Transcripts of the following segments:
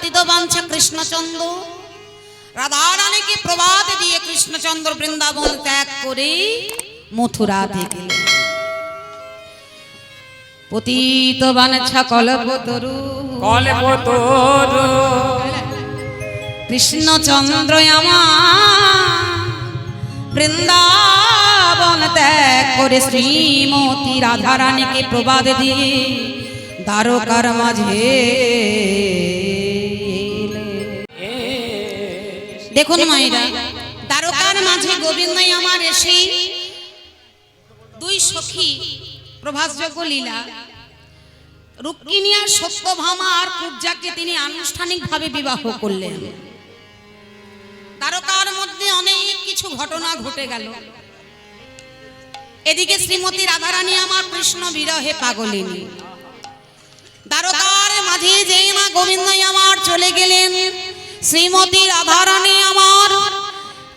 পতিত বাঞ্ছা কৃষ্ণচন্দ্র রাধারানীকে প্রবাদ দিয়ে কৃষ্ণচন্দ্র বৃন্দাবন ত্যাগ করে মথুরাতে গেলেন। পতিত বাঞ্ছা কল্পতরু কৃষ্ণচন্দ্র আমার বৃন্দাবন ত্যাগ করে শ্রীমতী রাধারানীকে প্রবাদ দিয়ে দ্বারকার মাঝে। দেখুন মায়েরা, দ্বারকার মাঝে গোবিন্দই আমার এসে দুই সখী প্রভাসযোগ্য লীলা রুক্মিণী আর সত্যভামা আর কুব্জাকে তিনি আনুষ্ঠানিকভাবে বিবাহ করলেন। দ্বারকার মধ্যে অনেক কিছু ঘটনা ঘটে গেল। এদিকে শ্রীমতী রাধারানী আমার কৃষ্ণ বিরহে পাগলিনী। দ্বারকার মাঝে যেই মা গোবিন্দই আমার চলে গেলেন, শ্রীমতী রাধারানী আমার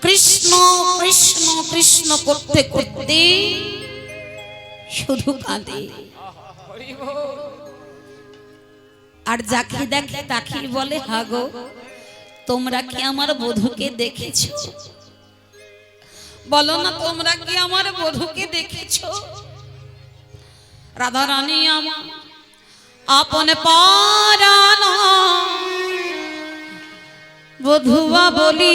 কৃষ্ণ কৃষ্ণ কৃষ্ণ করতে করতে শুধু কাঁদে। আর যাকে দেখে তাকে বলে, হাগো তোমরা কি আমার বধূকে দেখেছো? বলো না, তোমরা কি আমার বধূকে দেখেছো? রাধারানী আমার আপন পরাণ বধুয়া বলি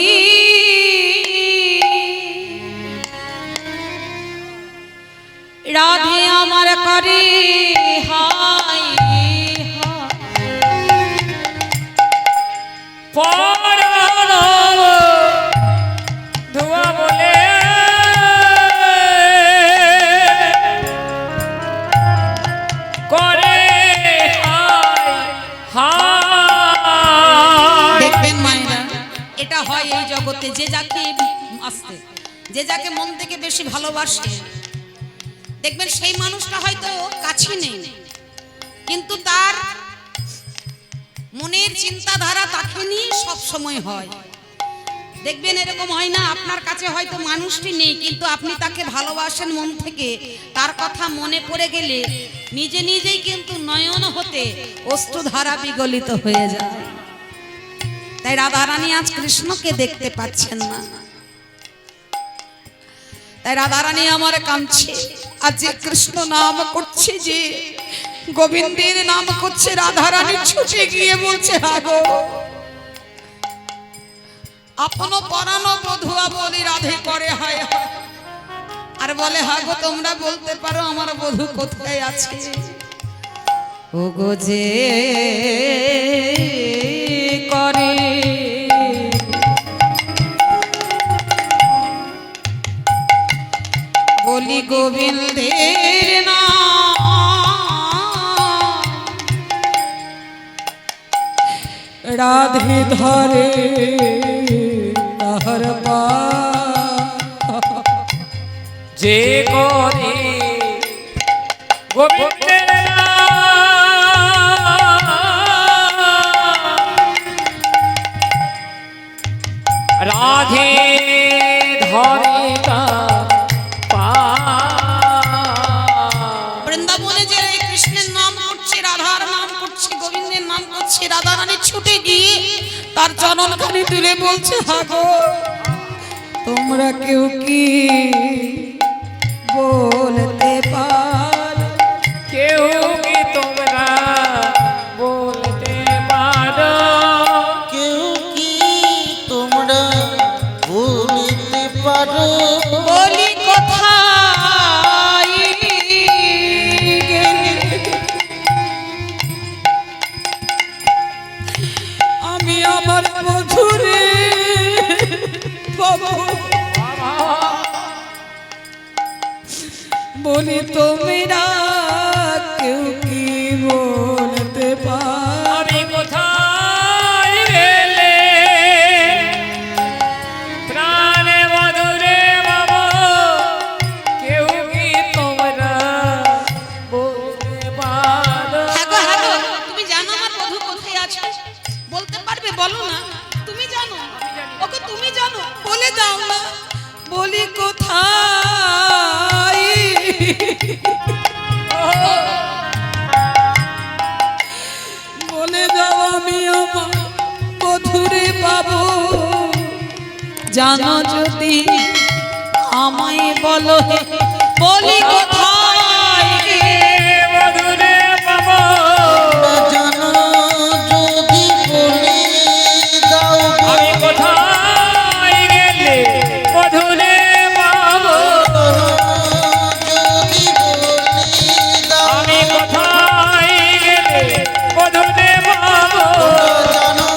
রাধে আমার করে হায় পরাণ ধুয়া বলে করে দেখবেন মায়েরা, এটা হয় এই জগতে। যে যাকে আসতে, যে যাকে মন থেকে বেশি ভালোবাসে, দেখবেন সেই মানুষটা হয়তো কাছে নেই, কিন্তু তার মনের চিন্তাধারা তাকে নিয়ে সব সময় হয়। দেখবেন এরকম হয় না, আপনার কাছে হয়তো মানুষটি নেই, কিন্তু আপনি তাকে ভালোবাসেন মন থেকে, তার কথা মনে পড়ে গেলে নিজে নিজেই কিন্তু নয়ন হতে অশ্রুধারা বিগলিত হয়ে যায়। তাই রাধারানী আজ কৃষ্ণকে দেখতে পাচ্ছেন না, তাই রাধারানী আমার কাঁদছে। আজ যে কৃষ্ণ নাম করছে, যে গোবিন্দের নাম করছে, রাধারানী ছুটে গিয়ে বলছে, হাগো আপন পরাণ বধুয়া বলি রাধে করে হায় হায়। আর বলে, হাগো তোমরা বলতে পারো আমার বধূ কোথায় আছে? ও গো যে করে বলি গোবিন্দের নাম, রাধে ধরে তাহার পা যে করে গোবিন্দের রাধে ধরে বৃন্দাবনে যে কৃষ্ণের নাম করছে, রাধার নাম করছে, গোবিন্দের নাম করছে, রাধারানী ছুটে গিয়ে তার চরণখানি তুলে বলছে, হাগো তোমরা কেউ কি বলতে পারো? কেউ কি তোমরা বলতে পারো? কেউ কি তোমরা বলতে পারো? বলি কোথায় গেলে আমি আমার মধুরে পাবো? বলি তোমরা কেউ কি বলতে পারো? আমি কোথায় গেলে প্রাণে মধুরে বাবা? কেউ কি তোমরা বলতে পারো? হ্যাঁ গো, তুমি জানো আমার বধূ কোথায় আছে? বলতে পারবে? বলো না, তুমি জানো। ওকে তুমি জানো, বলে দাও না। বলি কোথায় বলে দাও, আমি আমার জানো যদি আমায় বলো বলি কোথায় গে মধুরে পাবো জানো যদি বলে দাও গো, আমি কোথায় গেলে মধুরে পাবো যদি বলে দাও আমি কোথায় গেলে মধুরে পাবো জানো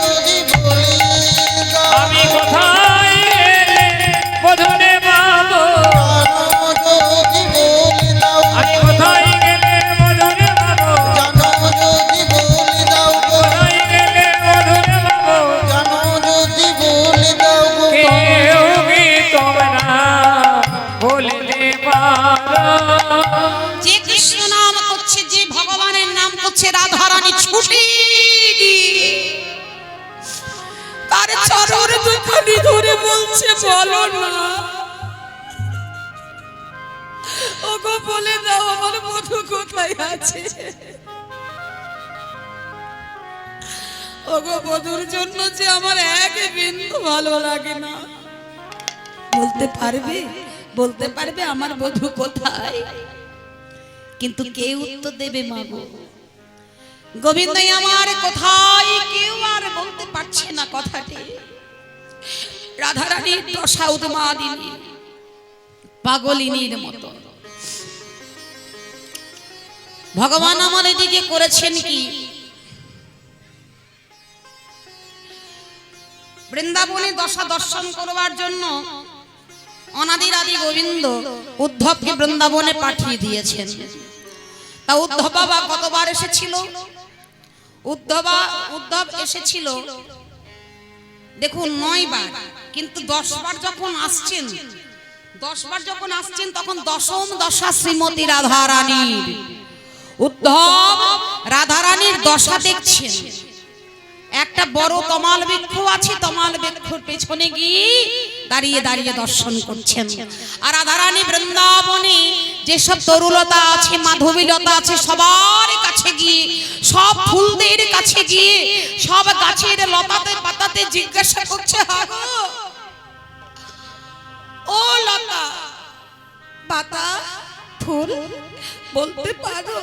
যদি বলে দাও আমি কোথায় গেলে মধুরে পাবো যদি বলে দাও আমি কোথায় গেলে মধুরে পাবো জানো যদি বলে দাও গো, কোথায় গেলে মধুরে পাবো জানো যদি বলে দাও গো, কেউ কি তোমরা বলতে পারো যে কৃষ্ণ নাম করছে, যে ভগবানের নাম করছে, রাধারানী ছুটি গিয়ে তার চরণ দুখানি ধরে বলছে বলো না ওগো বলে দাও আমার বধূ কোথায় আছে। ওগো বধূর জন্য যে আমার এক বিন্দু ভালো লাগে না। বলতে পারবে, বলতে পারবে আমার বধূ কোথায়? কিন্তু কে উত্তর দেবে মাগো? গোবিন্দ আমার কোথায় কেউ আর বলতে পারছে না কথাটি। রাধারানীর দশা উন্মাদিনী পাগলিনীর মতো। ভগবান আমার এদিকে করেছেন কি, বৃন্দাবনে দশা দর্শন করবার জন্য অনাদির আদি গোবিন্দ উদ্ধবকে বৃন্দাবনে পাঠিয়ে দিয়েছেন। তা উদ্ধব বাবা কতবার এসেছিল? উদ্ধব এসেছিল দেখুন 9 বার, কিন্তু 10 বার যখন আসছেন, 10 বার যখন আসছেন তখন দশম দশা শ্রীমতী রাধারানীর। উদ্ধব রাধারানীর দশা দেখছেন। একটা বড় তমাল বৃক্ষ আছে, তমাল বৃক্ষের পেছনে গিয়ে দাঁড়িয়ে দাঁড়িয়ে দর্শন করছেন। আর রাধারানী বৃন্দাবনে যেসব তরুলতা আছে, মাধবীলতা আছে, সবার কাছে গিয়ে, সব ফুলদের কাছে গিয়ে, সব গাছের লতাতে পাতাতে জিজ্ঞাসা করছে, হাগো ও লতা পাতা ফুল, বলতে পারো,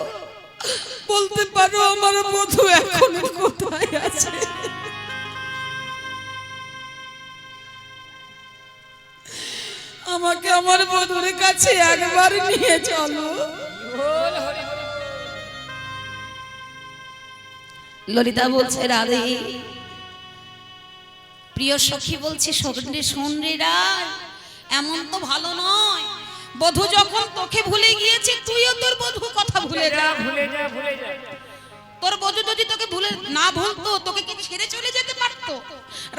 বলতে পারো আমার বধূ এখন কোথায় আছে? আমাকে আমার বধূর কাছে একবার নিয়ে চলো। ললিতা বলছে, রাধে প্রিয় সখী বলছে, শোন রে রায়, এমন তো ভালো নয়। বধূ যখন তোকে ভুলে গিয়েছে, তুইও তোর বধূ কথা ভুলে যা। ভুলে যা ভুলে যা তোর বধূ যদি তোকে ভুলে না ভুলতো, তোকে কি ছেড়ে চলে যেতে পারতো?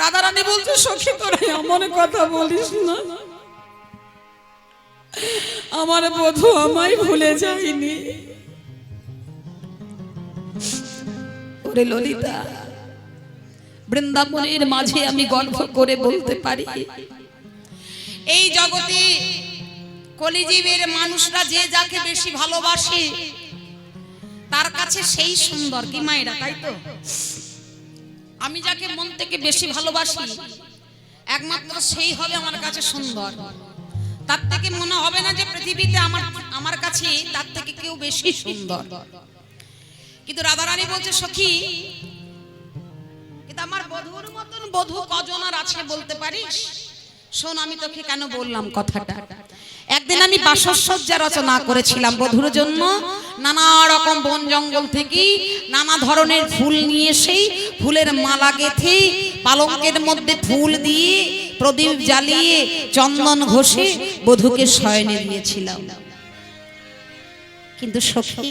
রাধারানী বলছে, সখী তোরা এমন কথা বলিস না, আমার বধূ আমায় ভুলে যায়নি। ওরে ললিতা, বৃন্দাবনের মাঝে আমি গর্ব করে বলতে পারি, এই জগতে কলিজীবের মানুষরা যে যাকে বেশি ভালোবাসে তার কাছে সেই সুন্দর। কি মায়েরা, তাই তো? আমি যাকে মন থেকে বেশি ভালোবাসি একমাত্র সেই হবে আমার কাছে সুন্দর। তার থেকে মনে হবে না যে পৃথিবীতে আমার কাছে তার থেকে কেউ বেশি সুন্দর। কিন্তু রাধারানী বলছে, সখী কিন্তু আমার বধূর মতন বধূ কজন আর আছে বলতে পারিস? শোন, আমি তোকে কেন বললাম কথাটা। একদিন আমি বাসসজ্জা রচনা করেছিলাম বধূর জন্য। নানা রকম বন জঙ্গল থেকে নানা ধরনের ফুল নিয়ে সেই ফুলের মালা গেঁথে পালঙ্কের মধ্যে ফুল দিয়ে প্রদীপ জ্বালিয়ে চন্দন ঘষে বধূকে শয়নে দিয়েছিলাম। কিন্তু সখী,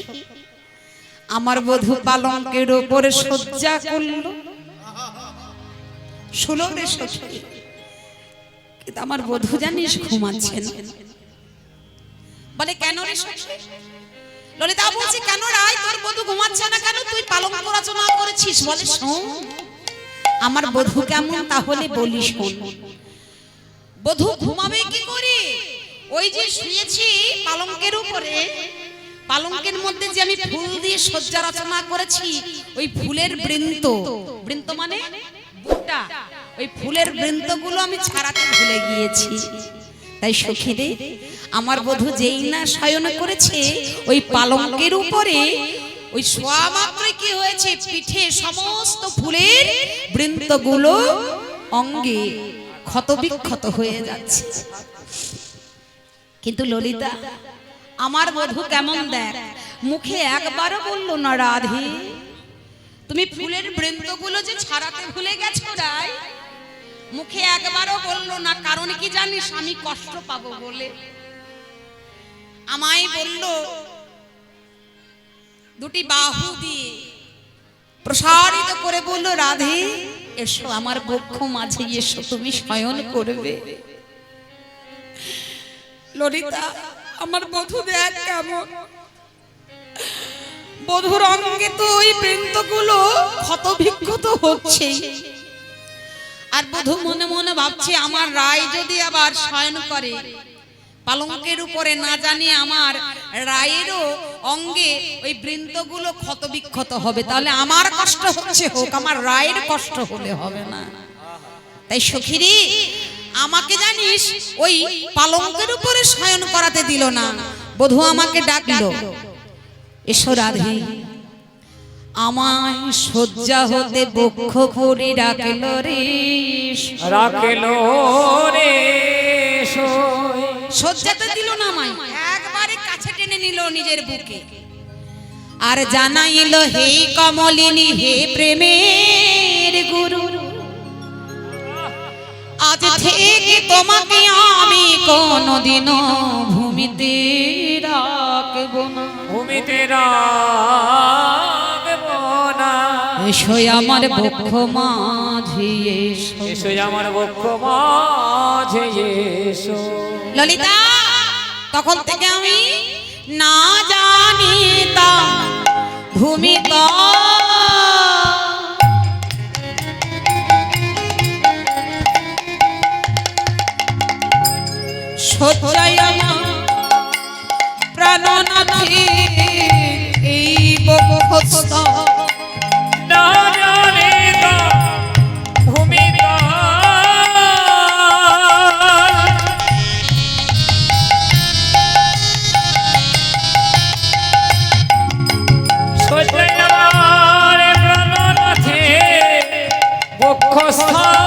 আমার বধূ পালঙ্কের উপরে শয্যা করল। শুনো রে সখী, কিন্তু আমার বধূ জানিস ঘুমাচ্ছেন। বলে, কেন রে সখী? ললিতা বলছে, কেন রাই তোর বধূ ঘুমাচ্ছে না কেন? তুই পালঙ্ক রচনা করেছিস। বলে, শোন আমার বধূ কেমন তাহলে বলি শোন। বধূ ঘুমাবে কি করে? ওই যে শুয়েছি পালঙ্কের উপরে, পালঙ্কের মধ্যে যে আমি ফুল দিয়ে শয্যা রচনা করেছি, ওই ফুলের বৃন্ত, বৃন্ত মানে বুটা, ওই ফুলের বৃন্তগুলো আমি ছাড়াতে ভুলে গিয়েছি। তাই সখী রে, আমার বধূ যেই না শয়ন করেছে ওই পালঙ্কের উপরে, ওই শোয়া মাত্রই কি হয়েছে, পিঠে সমস্ত ফুলের বৃন্তগুলো অঙ্গে ক্ষত বিক্ষত হয়ে যাচ্ছে। কিন্তু ললিতা, আমার বধূ কেমন দেখ, মুখে একবারও বললো না রাধে তুমি ফুলের বৃন্তগুলো যে ছাড়াতে ভুলে গেছো রাই, মুখে একবারও বললো না। কারণ কি জানিস, আমি কষ্ট পাবো বলে। আমায় বলল দুটি বাহু দিয়ে প্রসারিত করে বলল, রাধে এসো আমার বক্ষ মাঝে এসো, তুমি শয়ন করবে। ললিতা, আমার বধূ দেখ কেমন, বধূর অঙ্গে তো ওই বৃন্তগুলো ক্ষত বিক্ষত হচ্ছে। আর বধূ মনে মনে ভাবছে, আমার রায় যদি আবার শয়ন করে পালঙ্কের উপরে, না জানি আমার রায়েরও অঙ্গে ওই বৃন্তগুলো ক্ষত বিক্ষত হবে, তাহলে আমার কষ্ট হচ্ছে হোক, আমার রায়ের কষ্ট হলে হবে না। তাই সখীরি, আমাকে জানিস ওই পালঙ্কের উপরে শয়ন করাতে দিল না, বধূ আমাকে ডাকলো, এসো রাধে। আমায় শয্যা হতে বক্ষ ভরি রাখল রে, রাখল রে শয্যাতে দিল না আমায়, একবারে কাছে টেনে নিল নিজের বুকে। আর জানাইল, হে কমলিনী হে প্রেমের গুরু, আজ থেকে তোমাকে আমি কোনদিনও ভূমিতে রাখব না, ভূমিতে রাখব না। এসো আমার বক্ষ মাঝে এসো, এসো আমার বক্ষ মাঝে এসো। ললিতা, তখন থেকে আমি না জানিতাম ভূমিকা শয্যায় আমার প্রাণনাথে এই বক্ষস্থ, না জানিতা ভূমিকা শয্যায় আমার প্রাণনাথে বক্ষস্থল।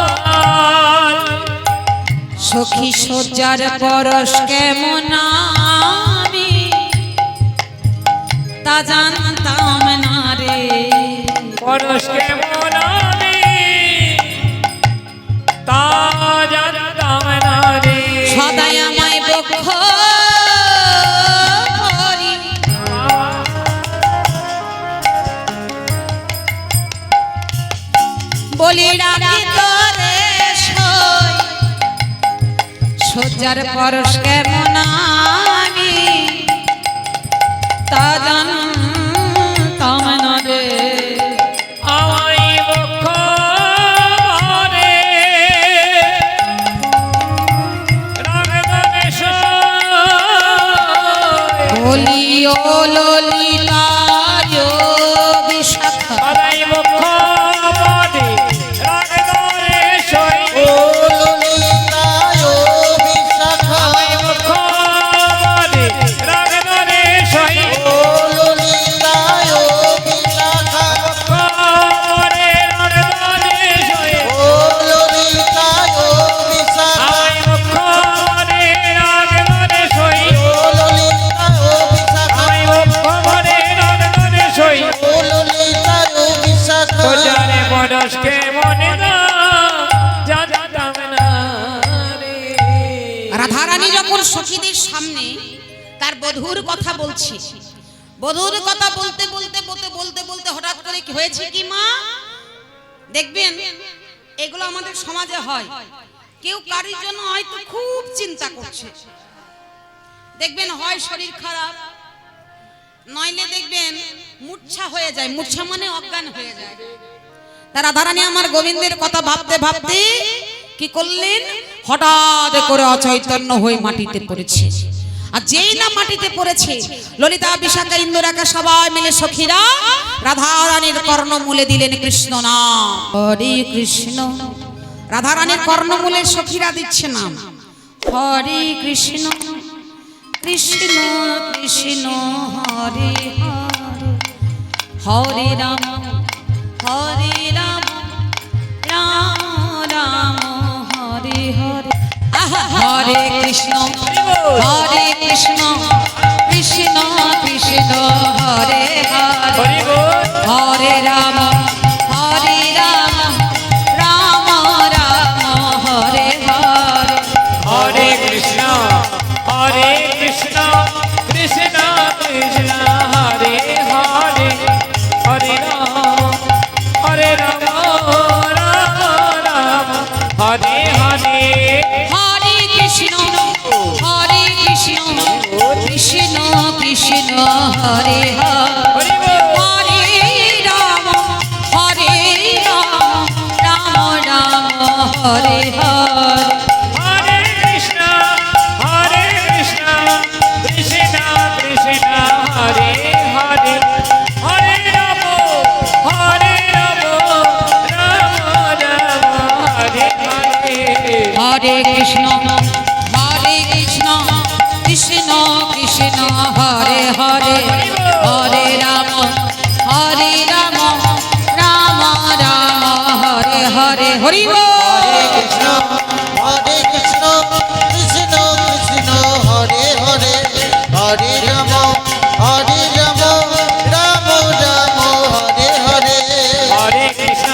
সখী শয্যার পরশ কেমন আমি তা জানতাম না রে, পরশ কেমন আমি তা জানতাম না রে। সদাই আমায় বক্ষ ভরি বলি রাখি তোরে সই, শয্যার পরশ কেমন আমি তা জানতাম না রে। আমায় বক্ষ ভরে রাগদানে সই। বলি ও ললিতা বিশাখা, আমায় বক্ষ ভরে রাগদানে সই। ও ললিতায় বিশাখা, আমায় বক্ষ ভরে রাগদানে সই। ও ললিতায় বিশাখা, ভরে রাগদানে সই। ও ললিতায় বিশাখা, আমায় বক্ষ ভরে রাগদানে সই। ও ললিতায় বিশাখা, আমায় বক্ষ ভরে রাগদানে সই। ও ললিতায় বিশাখা। সোজারে বরসকে মনে না জানতাম না রে। রাধারানী যখন সখীদের সামনে তার বধূর কথা বলছে, বধূর কথা বলতে বলতে বলতে বলতে বলতে হঠাৎ করে কি হয়েছে কি মা, দেখবেন এগুলো আমাদের সমাজে হয়, কেউ কারোর জন্য হয়তো খুব চিন্তা করছে, দেখবেন হয় শরীর খারাপ, নইলে দেখবেন মূর্ছা হয়ে যায়, মূর্ছা মানে অজ্ঞান হয়ে যায়। তার রাধারানী আমার গোবিন্দের কথা ভাবতে ভাবতে কি করলেন, হঠাৎ করে অচৈতন্য হয়ে মাটিতে পড়েছে। আর যেই না মাটিতে পড়েছে, ললিতা বিশাখা ইন্দুরাকা সবাই মিলে সখীরা রাধারানীর কর্ণমূলে দিলেন কৃষ্ণ নাম। হরে কৃষ্ণ রাধারানীর কর্ণমূলে সখীরা দিচ্ছে নাম হরে কৃষ্ণ কৃষ্ণ কৃষ্ণ হরে হরে হরে রাম রাম রাম হরে হরে হরে কৃষ্ণ কৃষ্ণ কৃষ্ণ হরে হরে হরে রাম রাম রাম হরে হরে হরে কৃষ্ণ কৃষ্ণ কৃষ্ণ হরে হরে হরে রাম রাম রাম হরে হরে হরে কৃষ্ণ কৃষ্ণ কৃষ্ণ হরে হরে হরে রাম রাম রাম হরে হরে হরে কৃষ্ণ কৃষ্ণ কৃষ্ণ হরে হরে হরে রাম রাম রাম হরে হরে হরে কৃষ্ণ কৃষ্ণ কৃষ্ণ হরে হরে হরে রাম রাম রাম হরে হরে হরি বল। কৃষ্ণ কৃষ্ণ কৃষ্ণ কৃষ্ণ হরে হরে হরে রাম রাম রাম হরে হরে হরে কৃষ্ণ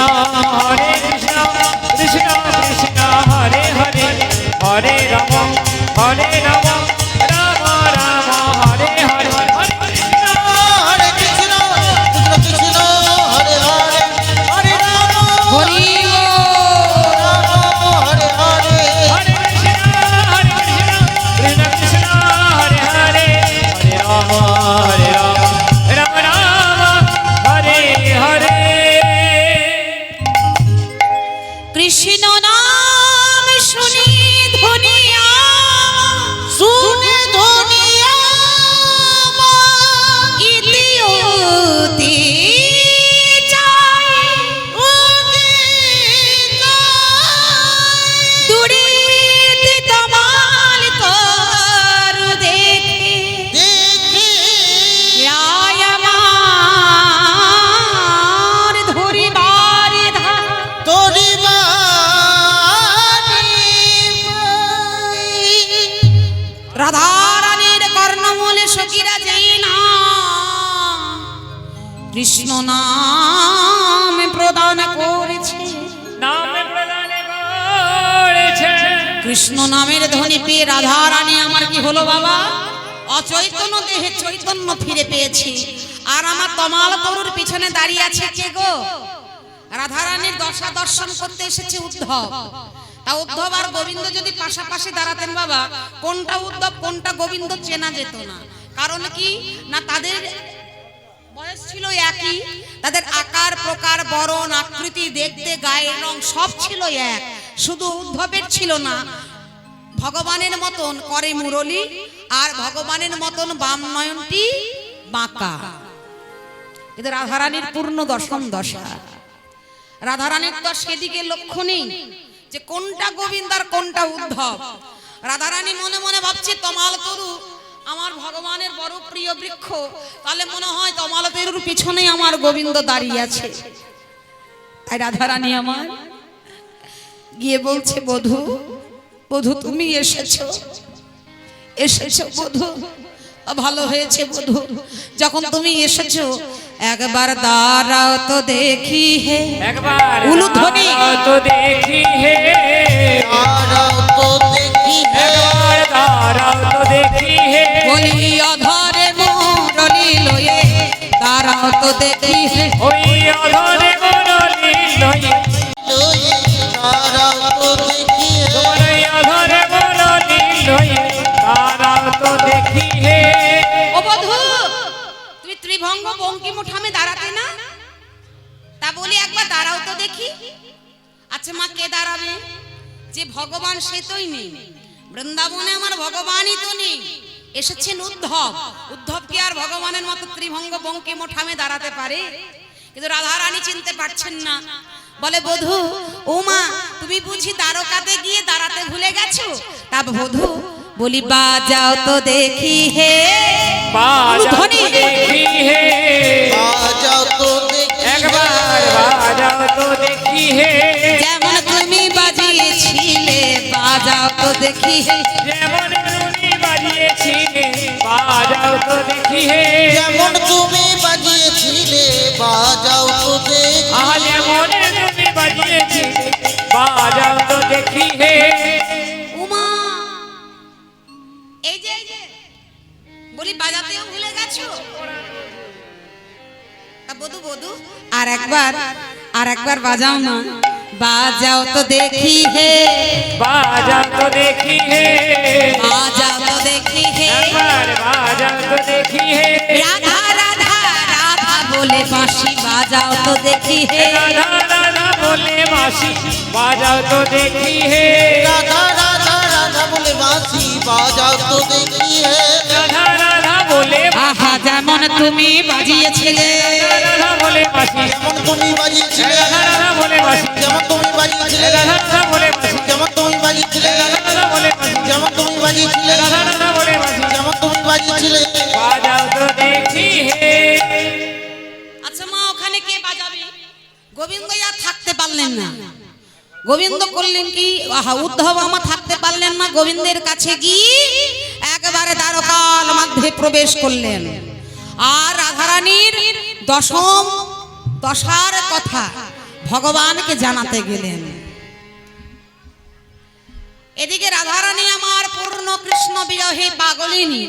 কৃষ্ণ কৃষ্ণ হরে হরে হরে রাম রাম রাম হরে হরে হরে কৃষ্ণ হরে কৃষ্ণ কৃষ্ণ কৃষ্ণ হরে হরে হরে রাম হরি বল। হরে হরে হরে কৃষ্ণ কৃষ্ণ কৃষ্ণ হরে হরে হরে রাম রাম রাম হরে হরে কৃষ্ণ নাম শুনি ধুনিয়া শুনে ধনিয়া ইতিউতি চায় দুরিত তমাল তরু দেখে দেখি রায় আমার ধরিবার ধার তোরি রাধারানীর কর্ণমূলে সখীরা যেই না কৃষ্ণ নাম প্রদান করেছে নাম প্রদান করেছে কৃষ্ণ নামের ধ্বনি পেয়ে রাধারানী আমার কি হলো বাবা অচৈতন্য দেহে চৈতন্য ফিরে পেয়েছি আর আমার তমাল তরুর পিছনে দাঁড়িয়ে আছে কে গো রাধারানীর দশা দর্শন করতে এসেছে উদ্ধব তা উদ্ধব আর গোবিন্দ যদি পাশাপাশি দাঁড়াতেন বাবা কোনটা উদ্ধব কোনটা গোবিন্দ চেনা যেত না কারণ কি না তাদের বয়স ছিল একই তাদের আকার প্রকার বরণ আকৃতি দেখতে গায়ের রং সব ছিল এক শুধু উদ্ধবের ছিল না ভগবানের মতন করে মুরলী আর ভগবানের মতন বাম নয়নটি বাঁকা কিন্তু রাধারানীর পূর্ণ দশম দশা রাধারানীর তো সেদিকে লক্ষ্য নেই যে কোনটা গোবিন্দ আর কোনটা উদ্ধব রাধারানী মনে মনে ভাবছে তমাল তরু আমার ভগবানের বড় প্রিয় বৃক্ষ তাহলে মনে হয় তমাল তরুর পিছনেই আমার গোবিন্দ দাঁড়িয়ে আছে তাই রাধারানী আমার গিয়ে বলছে বধূ বধূ তুমি এসেছো বধূ ভালো হয়েছে বধূ যখন তুমি এসেছো একবার দাঁড়াও তো দেখি হে একবার উলুধ্বনি। তো দেখি হে দাঁড়াও তো দেখি হে একবার দাঁড়াও তো দেখি হে বলি অধরে মুরলি লয়ে দাঁড়াও তো দেখি হে ওই অধরে মুরলি লয়ে লয়ে দাঁড়াও তো দেখি হে তোমার ওই অধরে মুরলি লয়ে দাঁড়াও তো দেখি হে ও বধূ তুমি ত্রিভঙ্গ বঙ্কিম ঠামে দাঁড়াতে না তা বলি একবার দাঁড়াও তো দেখি আচ্ছা মা কে দাঁড়াবে যে ভগবান সে তোই নেই বৃন্দাবনে আমার ভগবানই তো নেই এসেছেন উদ্ধব উদ্ধব কি আর ভগবানের মতো ত্রিভঙ্গ বঙ্কিম ঠামে দাঁড়াতে পারে কিন্তু রাধারানী চিনতে পারছেন না বলে বধূ ও মা তুমি বুঝি দ্বারকাতে গিয়ে দাঁড়াতে ভুলে গেছো? তা বধূ বলি বাজাও তো দেখি হে, বাজাও ধ্বনি। তো দেখি হে, বাজাও তো দেখি একবার বাজাও তো দেখি হে, যেমন তুমি বাজিয়েছিলে বাজাও তো দেখি হে, যেমন তুমি বাজিয়েছিলে বাজাও তো দেখি হে, যেমন তুমি বাজিয়েছিলে বাজাও তো দেখি আহা যেমন তুমি বাজিয়েছিলে বাজাও তো দেখি হে। উমা এই যে বলি বাজাতেও ভুলে গেছো? তা বধূ বধূ আর একবার বাজাও না, বাজাও তো দেখি হে, বাজাও তো দেখি হে, বাজাও তো দেখি হে, একবার বাজাও তো দেখি হে, রাধা রাধা রাধা বলে বাঁশি বাজাও তো দেখি হে, রাধা রাধা বলে বাঁশি বাজাও তো দেখি হে, রাধা রাধা রাধা বলে বাঁশি বাজাও তো দেখি হে রাধা রাধা বলে আহা যেমন তুমি বাজিয়েছিলে রাধা বলে বাঁশি, যেমন তুমি বাজিয়েছিলে রাধা রাধা বলে বাঁশি, যেমন তুমি বাজিয়েছিলে রাধা রাধা বলে বাঁশি, যেমন তুমি বাজিয়েছিলে রাধা রাধা বলে বাঁশি, যেমন তুমি বাজিয়েছিলে রাধা রাধা বলে বাঁশি যেমন তুমি বাজিয়েছিলে বাজাও তো দেখি হে। আচ্ছা মা ওখানে কে বাজাবে? গোবিন্দ আর থাকতে পারলেন না। গোবিন্দ করলেন কি, আহা উদ্ধব আমা থাকতে পারলেন না, গোবিন্দের কাছে গিয়ে একেবারে দ্বারকার মধ্যে প্রবেশ করলেন আর রাধারানীর দশম দশার কথা ভগবানকে জানাতে গেলেন। এদিকে রাধারানী আমার পূর্ণ কৃষ্ণ বিরহে পাগলিনী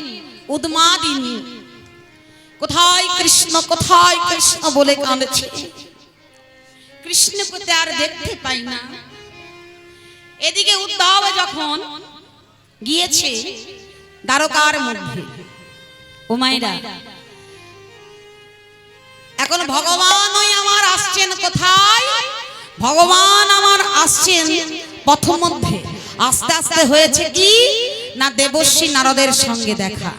উন্মাদিনী, কোথায় কৃষ্ণ বলে কাঁদছে, কৃষ্ণকে তো আর দেখতে পাই না। এদিকে উদ্ধব যখন গিয়েছে দ্বারকার মধ্যে, ও মায়েরা এখন ভগবানই আমার আসছেন কোথায়? ভগবান আমার আসছেন পথ মধ্যে। আস্তে আস্তে হয়েছে কি না, দেবর্ষি নারদের সঙ্গে দেখা,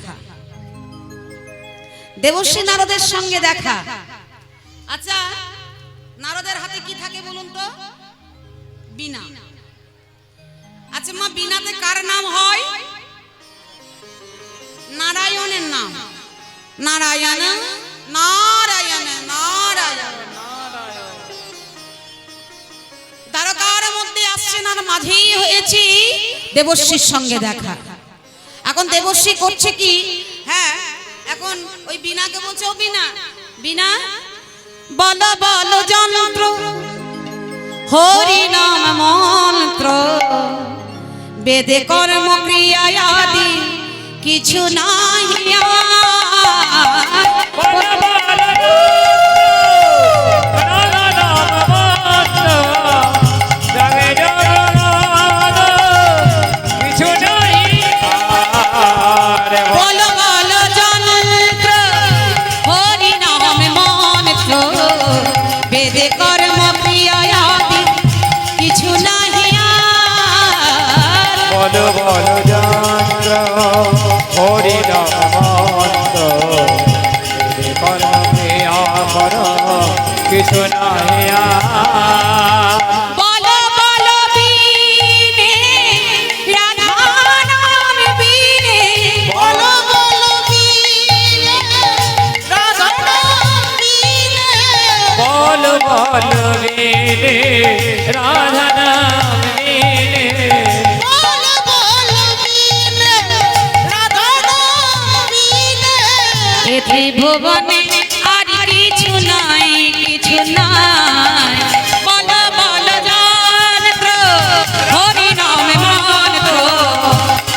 দেবর্ষি নারদের সঙ্গে দেখা। আচ্ছা নারদের হাতে কি থাকে বলুন তো? বীণা। আচ্ছা মা বীণাতে কার নাম হয়? নারায়ণের নাম। নারায়ণ নারায়ণ নারায়ণ। দ্বারকার মধ্যে আসছেন আর মাঝেই হয়েছে দেবর্ষির সঙ্গে দেখা। এখন দেবর্ষি করছে কি, হ্যাঁ এখন ওই বীণাকে বলছে, ও বীণা বীণা বল বল যন্ত্র হরি নাম মন্ত্র, বেদে কর্ম ক্রিয়া আদি কিছু নাই বল বল রাধা নাম মন্ত্র, জগে জগন্নাথ কিছু নাই আর। বল বল যন্ত্র হরি নাম মন্ত্র, বেদে কর্ম ক্রিয়া আদি কিছু নাই আর। বল বল যন্ত্র হরি নাম মন্ত্র, কর্ম ক্রিয়া কর কিছু নাই আর। বল বল বীণে রাধা নাম বীণে, বলো বলো বীণে রাধা নাম বীণে বল বল বীণে রাধা নাম বীণে, বলো বলো বীণে রাধা নাম বীণে এ ত্রিভুবনে আর কিছু নাই কিছু নাই। বল বল যন্ত্র হরি নাম মন্ত্র,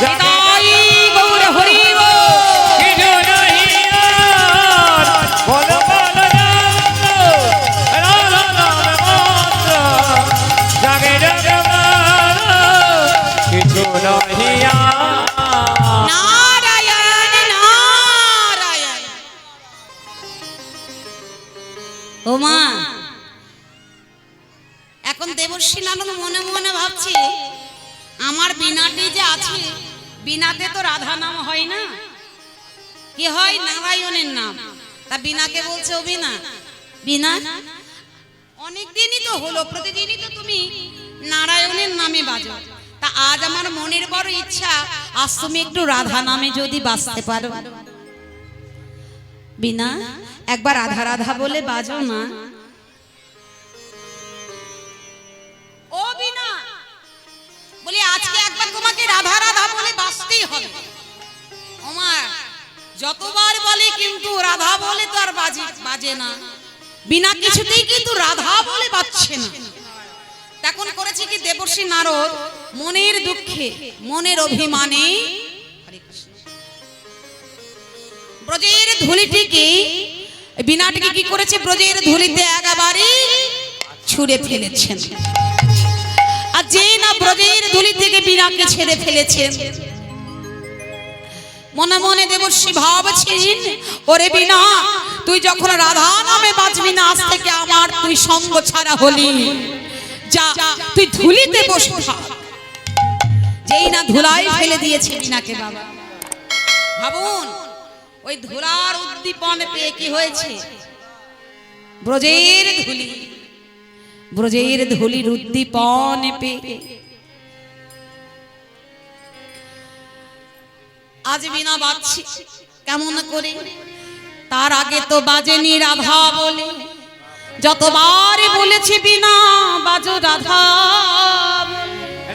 হৃদয় গৌর হরি বল। কিছু নাই আর। বল বল যন্ত্র রাধা নাম মন্ত্র, জাগে জগন্নাথ কিছু নাই আর। নারায়ণ নারায়ণ। ওমা এখন দেবর্ষী নানন্দ মনে মনে ভাবছে, আমার বীণাটি যে আছে, বীণাতে তো রাধা নাম হয় না, কি হয়? নারায়ণের নাম। তা বীণাকে বলছে, ও বীণা বীণা অনেক দিনই তো হলো, প্রতিদিনই তো তুমি নারায়ণের নামে বাজো। তা আজ আমার মনের বড় ইচ্ছা, আজ তুমি একটু রাধা নামে যদি বাঁচতে পারো। বিনা একবার রাধা রাধা বলে বাজো না। ও বিনা, বলি আজকে একবার তোমাকে রাধা রাধা বলে বাঁচতেই হবে। ওমা যতবার বলে কিন্তু রাধা বলে তো আর বাজে না। বিনা কিছুতেই কিন্তু রাধা বলে বাজছে না। তখন করেছে কি দেবর্ষি নারদ মনের দুঃখে মনের অভিমানে ব্রজের ধুলিটিকে বিনাটিকে কি করেছে, ব্রজের ধুলিতে একেবারে ছুঁড়ে ফেলেছেন। আর যে না ব্রজের ধুলি থেকে বিনাকে ছেড়ে ফেলেছেন, মনে মনে দেবর্ষি ভাবছেন, ওরে বিনা তুই যখন রাধা নামে বাঁচবি না, আজ থেকে আমার তুই সঙ্গ ছাড়া হলি, যা তুই ধুলিতে বসে থাক। যেই না ধুলাই ফেলে দিয়েছে বিনাকে বাবা, ভাবুন ওই ধুলার উদ্দীপন পেয়ে কি হয়েছে, ব্রজের ধুলি, ব্রজের ধুলির উদ্দীপন পেয়ে আজ বিনা বাজছে কেমন করে। তার আগে তো বাজেনি রাধা বলে, যতবার বলেছে বিনা বাজো রাধা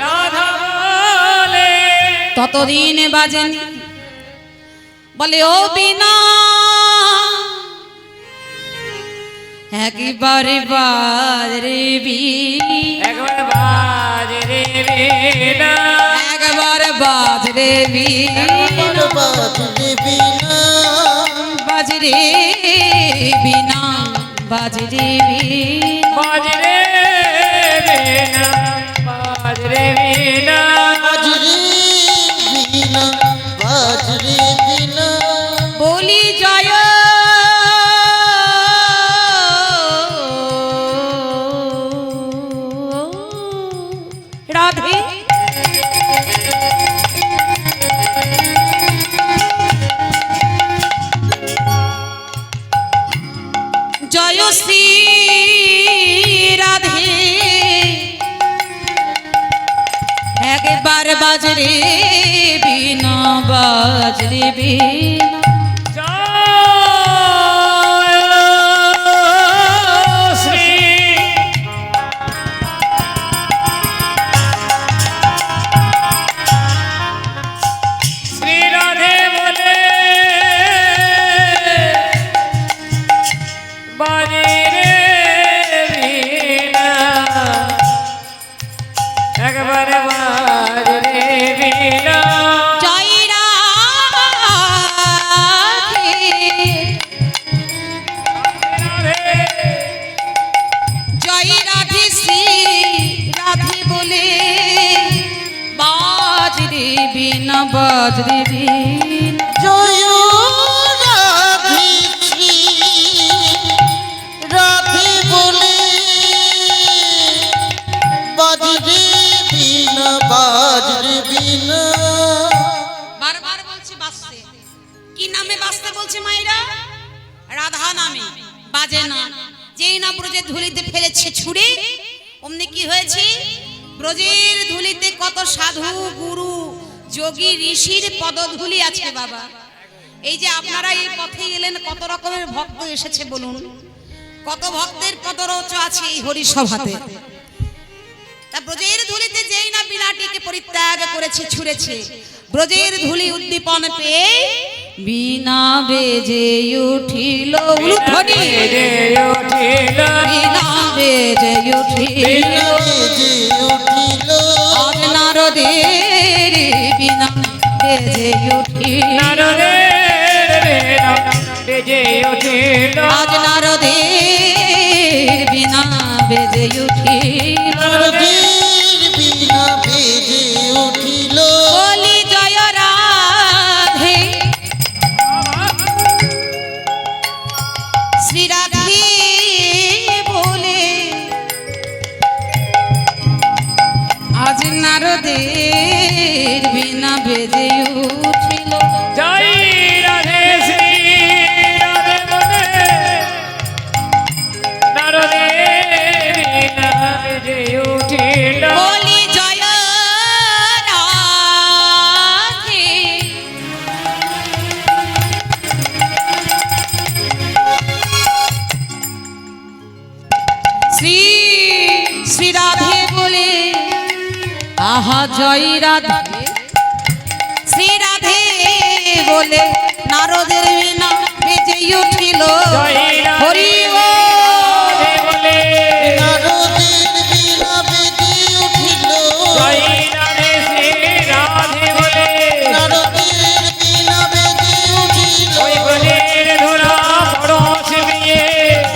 রাধা বলে, ততদিন বাজেনি। বলে ও বিনা একবারে বাজ রে একবার বাজ রে বিনা, একবার বাজ রে বাজ রে বিনা, বাজ রে বাজ রে বিনা, বাজ রে বিনা, বলি জয় রাধে। জয় শ্রী রাধে, একবার বাজরে বিনা, বাজরে বিনা, জয় শ্রী শ্রী রাধে বলে বাজে রে বিনা, একবার বাজ রে বিনা, জয় রাধে, জয় রাধে শ্রী রাধে বলে বাজরে বিনা, বাজরে বিনা, জয় রাধে শ্রী রাধে বলে বাজরে বিনা, বাজরে বিনা। বারবার বলছে বাজতে, কি নামে বাজতে বলছে মায়েরা, রাধা নামে বাজে না। যেই না ব্রজের ধুলিতে ফেলেছে ছুঁড়ে, অমনি কি হয়েছে, ব্রজের ধুলিতে কত সাধু গুরু যোগী ঋষির পদধূলি আছে বাবা। এই যে আপনারা এই পথে এলেন, কত রকমের ভক্ত এসেছে বলুন, কত ভক্তের পদরচ আছে এই হরিসভাতে। তা ব্রজের ধুলিতে যেই না বিনাটিকে পরিত্যাগ করেছে, ছুঁড়েছে, ব্রজের ধুলি উদ্দীপন পেয়ে বিনা বেজে উঠিল উলুধ্বনি, বেজে উঠিল, বিনা বেজে উঠিল, বেজে উঠিল, আজ নারদের বিনা বেজে উঠিল, নারদের বিনা বেজে উঠিল, আজ নারদের বিনা বেজে উঠিল, নারদের বিনা বেজে উঠিল। বলি জয় রাধে শ্রী রাধে বলে আজ নারদের বিনা বেজে উঠিল। জয় রাধে শ্রী রাধে বলে নারদের বিনা বেজে উঠিল, রাধে বলে আহা জয় রাধে শ্রী রাধে বলে নারদের বিনা বেজে উঠিল হরি রাধে বলে নারদের বিনা বেজে উঠিল জয় রাধে শ্রী রাধে বলে নারদের বিনা বেজে উঠিল ওই বনের ধরা পরশ বিয়ে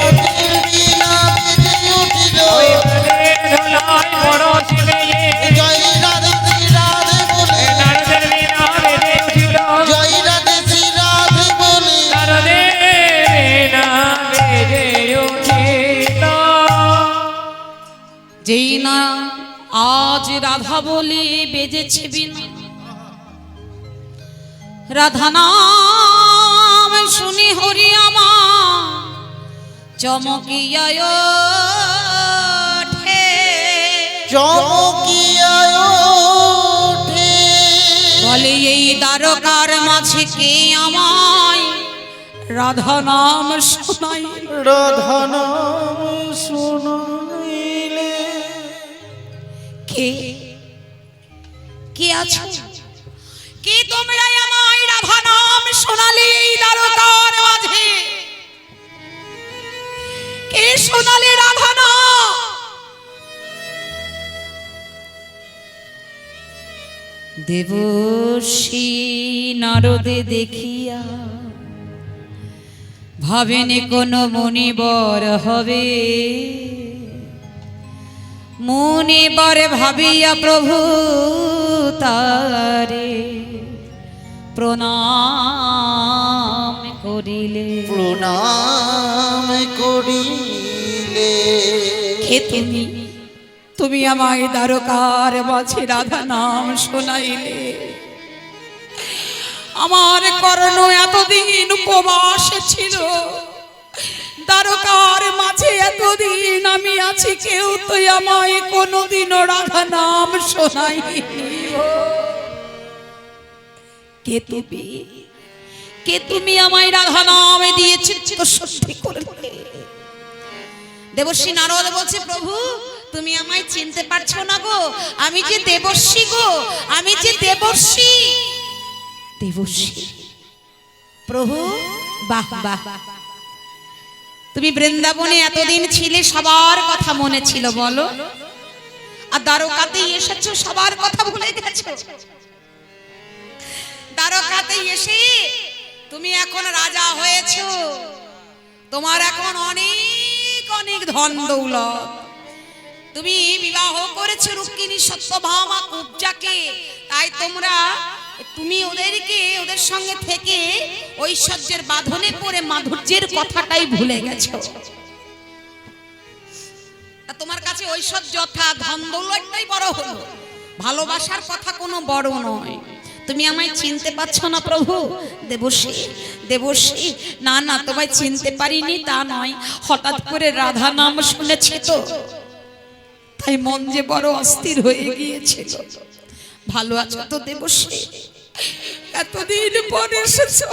নারদের বিনা বেজে উঠিল ওই বনের ধরায় পরশ বিয়ে জয় রাধে শ্রী রাধে বলে নারদের বিনা বেজে উঠিল জয় রাধে শ্রী রাধে বলে নারদের বিনা বেজে উঠিল। যেই না আজ রাধা বলে বেজেছে বিনা রাধা নাম শুনি হরি আমার চমকিয়া ওঠে চমকিয়া ওঠে বলে এই দ্বারকার মাঝে কে আমায় রাধা নাম শোনাই রাধা নাম শুনাইলে কে কে আছো কে তোমরা আমায় রাধা নাম শোনালে এই দ্বারকার মাঝে কে শোনালে রাধা নাম দেবর্ষি নারদে দেখিয়া ভাবেনি কোন মুনিবর হবে মুনিবর ভাবিয়া প্রভু তারে প্রণাম করিলে প্রণাম করিলে হে তুমি তুমি আমায় দ্বারকার মাঝে রাধা নাম শোনাইলে আমার কর্ণ এতদিন উপবাস ছিল দ্বারকার মাঝে এতদিন আমি আছি কেউ তো আমায় কোনোদিনও রাধা নাম শোনাইনি কে তুমি কে তুমি আমায় রাধা নাম দিয়েছি তো সত্যি করে দেবর্ষি নারদ বলছে প্রভু তুমি আমায় চিনতে পারছো না গো আমি যে দেবর্ষি গো আমি যে দেবর্ষি দেবর্ষি প্রভু বাহ বাহ তুমি বৃন্দাবনে এতদিন ছিলে সবার কথা মনে ছিল বলো আর দ্বারকাতে এসেছো সবার কথা ভুলে গেছো দ্বারকাতে এসে তুমি এখন রাজা হয়েছো তোমার এখন অনেক অনেক ধন দৌলত তুমি বিবাহ করেছো রুক্মিণী সত্যভামা কুব্জাকে তাই তুমি ওদের সঙ্গে থেকে ঐশ্বর্যের বাঁধনে পড়ে মাধুর্যের কথাটাই ভুলে গেছো তোমার কাছে ঐশ্বর্য অর্থাৎ ধন দৌলতটাই বড় হলো ভালোবাসার কথা কোনো বড় নয় তুমি আমায় চিনতে পারছো না প্রভু দেবর্ষি দেবর্ষি না না তোমায় চিনতে পারিনি তা নয় হঠাৎ করে রাধা নাম শুনেছি তো তাই মন যে বড় অস্থির হয়ে গিয়েছিল ভালো আছো তো দেবর্ষি এতদিন পরে এসেছো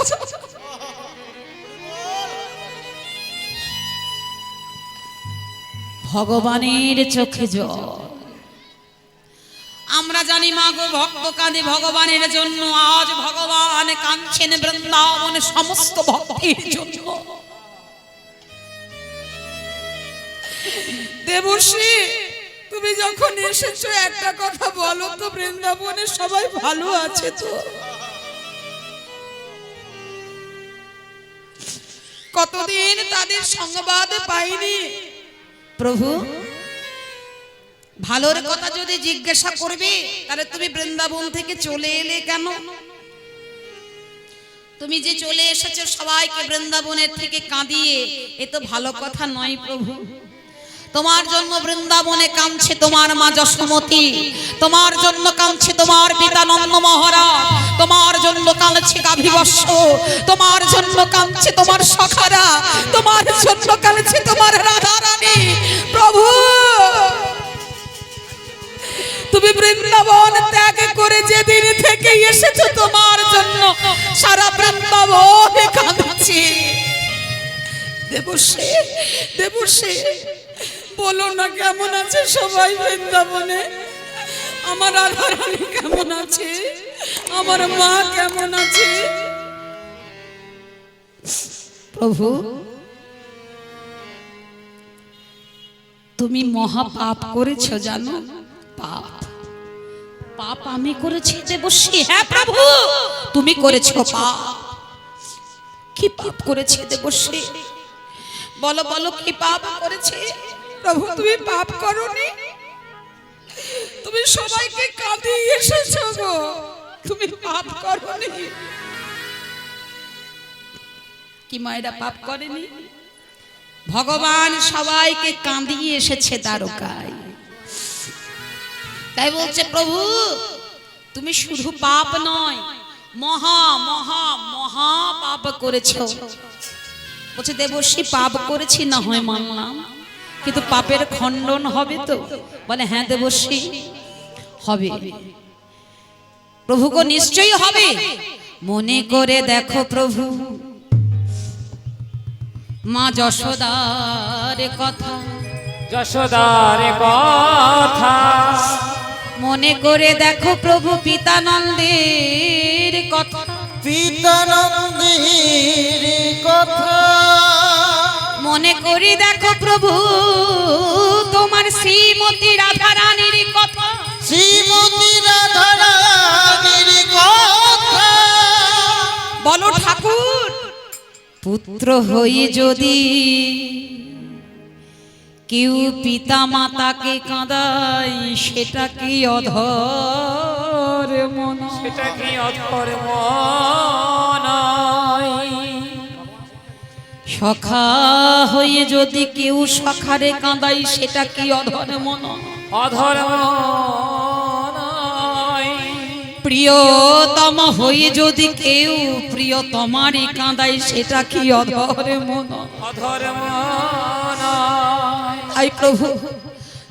ভগবানের চোখে জল আমরা জানি মা গো ভক্ত কাঁদে ভগবানের জন্য আজ ভগবান কাঁদছেন বৃন্দাবন সমস্ত ভক্তের জন্য দেবর্ষি তুমি যখন এসেছো একটা কথা বলো তো বৃন্দাবনে সবাই ভালো আছে তো কতদিন তাদের সংবাদ পাইনি প্রভু ভালোর কথা যদি জিজ্ঞাসা করবে তাহলে তুমি বৃন্দাবন থেকে চলে এলে কেন তুমি যে চলে এসেছো সবাইকে বৃন্দাবনের থেকে কাঁদিয়ে এ তো ভালো কথা নয় প্রভু তোমার জন্য বৃন্দাবনে কাঁদছে তোমার মা যশোমতী তোমার জন্য কাঁদছে তোমার পিতা নন্দ মহারাজ তোমার জন্য কাঁদছে গাভীবৎস তোমার জন্য কাঁদছে তোমার সখারা তোমার জন্য কাঁদছে তোমার রাধা রানী প্রভু তুমি বৃন্দাবন ত্যাগ করে যেদিন থেকে এসেছো তোমার জন্য সারা বৃন্দাবন কাঁদছে দেবর্ষি দেবর্ষি বলো না কেমন আছে সবাই বৃন্দাবনে? আমার রাধারানী কেমন আছে? আমার মা কেমন আছে? প্রভু, তুমি মহা পাপ করেছো জানো? পাপ পাপ আমি করেছি দেবশ্রী। হ্যাঁ প্রভু, তুমি করেছো পাপ। কি পাপ করেছে দেবশ্রী? বলো বলো, কি পাপ করেছে? প্রভু, তুমি পাপ করোনি, তুমি সবাইকে কাঁদিয়ে এসেছো গো, তুমি পাপ করোনি। কি মায়েরা পাপ করেনি? ভগবান সবাইকে কাঁদিয়ে এসেছে দ্বারকায়। তাই বলছে প্রভু, তুমি শুধু পাপ নয়, মহা মহা মহা পাপ করেছো। বলছে দেবশ্রী, পাপ করেছি না হয় মানলাম, কিন্তু পাপের খণ্ডন হবে তো? বলে হ্যাঁ দেবশ্রী, হবে। প্রভু গো, নিশ্চয়ই হবে। মনে করে দেখো প্রভু, মা যশোদার কথা, যশোদার কথা মনে করে দেখো প্রভু, পিতানন্দের কথা, পিতানন্দের কথা মনে করে দেখো প্রভু, তোমার শ্রীমতী রাধারানীর কথা, শ্রীমতী রাধারানীর কথা। বলো ঠাকুর, পুত্র হয়ে যদি কেউ পিতা মাতাকে কাঁদায়, সেটা কি অধর মন? সেটা কি অধর্ম নয়? সখা হয়ে যদি কেউ সখারে কাঁদায়, সেটা কি অধর্ম নয়? অধর্ম নয়। প্রিয়তম হয়ে যদি কেউ প্রিয়তমারই কাঁদায়, সেটা কি অধর্ম নয়? অধর্ম নয়। আই প্রভু,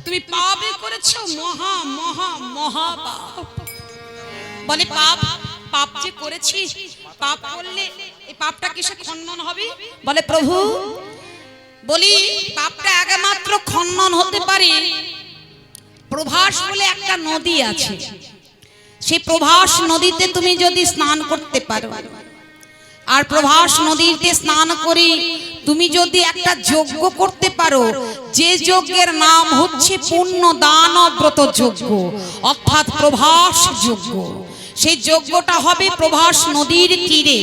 তুমি পাপে করেছো মহা মহা মহা পাপ। বলে পাপ, পাপ যে করেছি, পাপ করলে এই পাপটা কিসে খণ্ডন হবে? বলে প্রভু, বলি পাপটা একমাত্র খণ্ডন হতে পারে, প্রভাস বলে একটা নদী আছে, সেই প্রভাস নদীতে তুমি যদি স্নান করতে পারো, আর প্রভাস নদীতে স্নান করে তুমি যদি একটা যজ্ঞ করতে পারো, যে যজ্ঞের নাম হচ্ছে পুণ্য দান ব্রত যজ্ঞ, অর্থাৎ প্রভাস যজ্ঞ, সেই যজ্ঞটা হবে প্রভাস নদীর তীরে।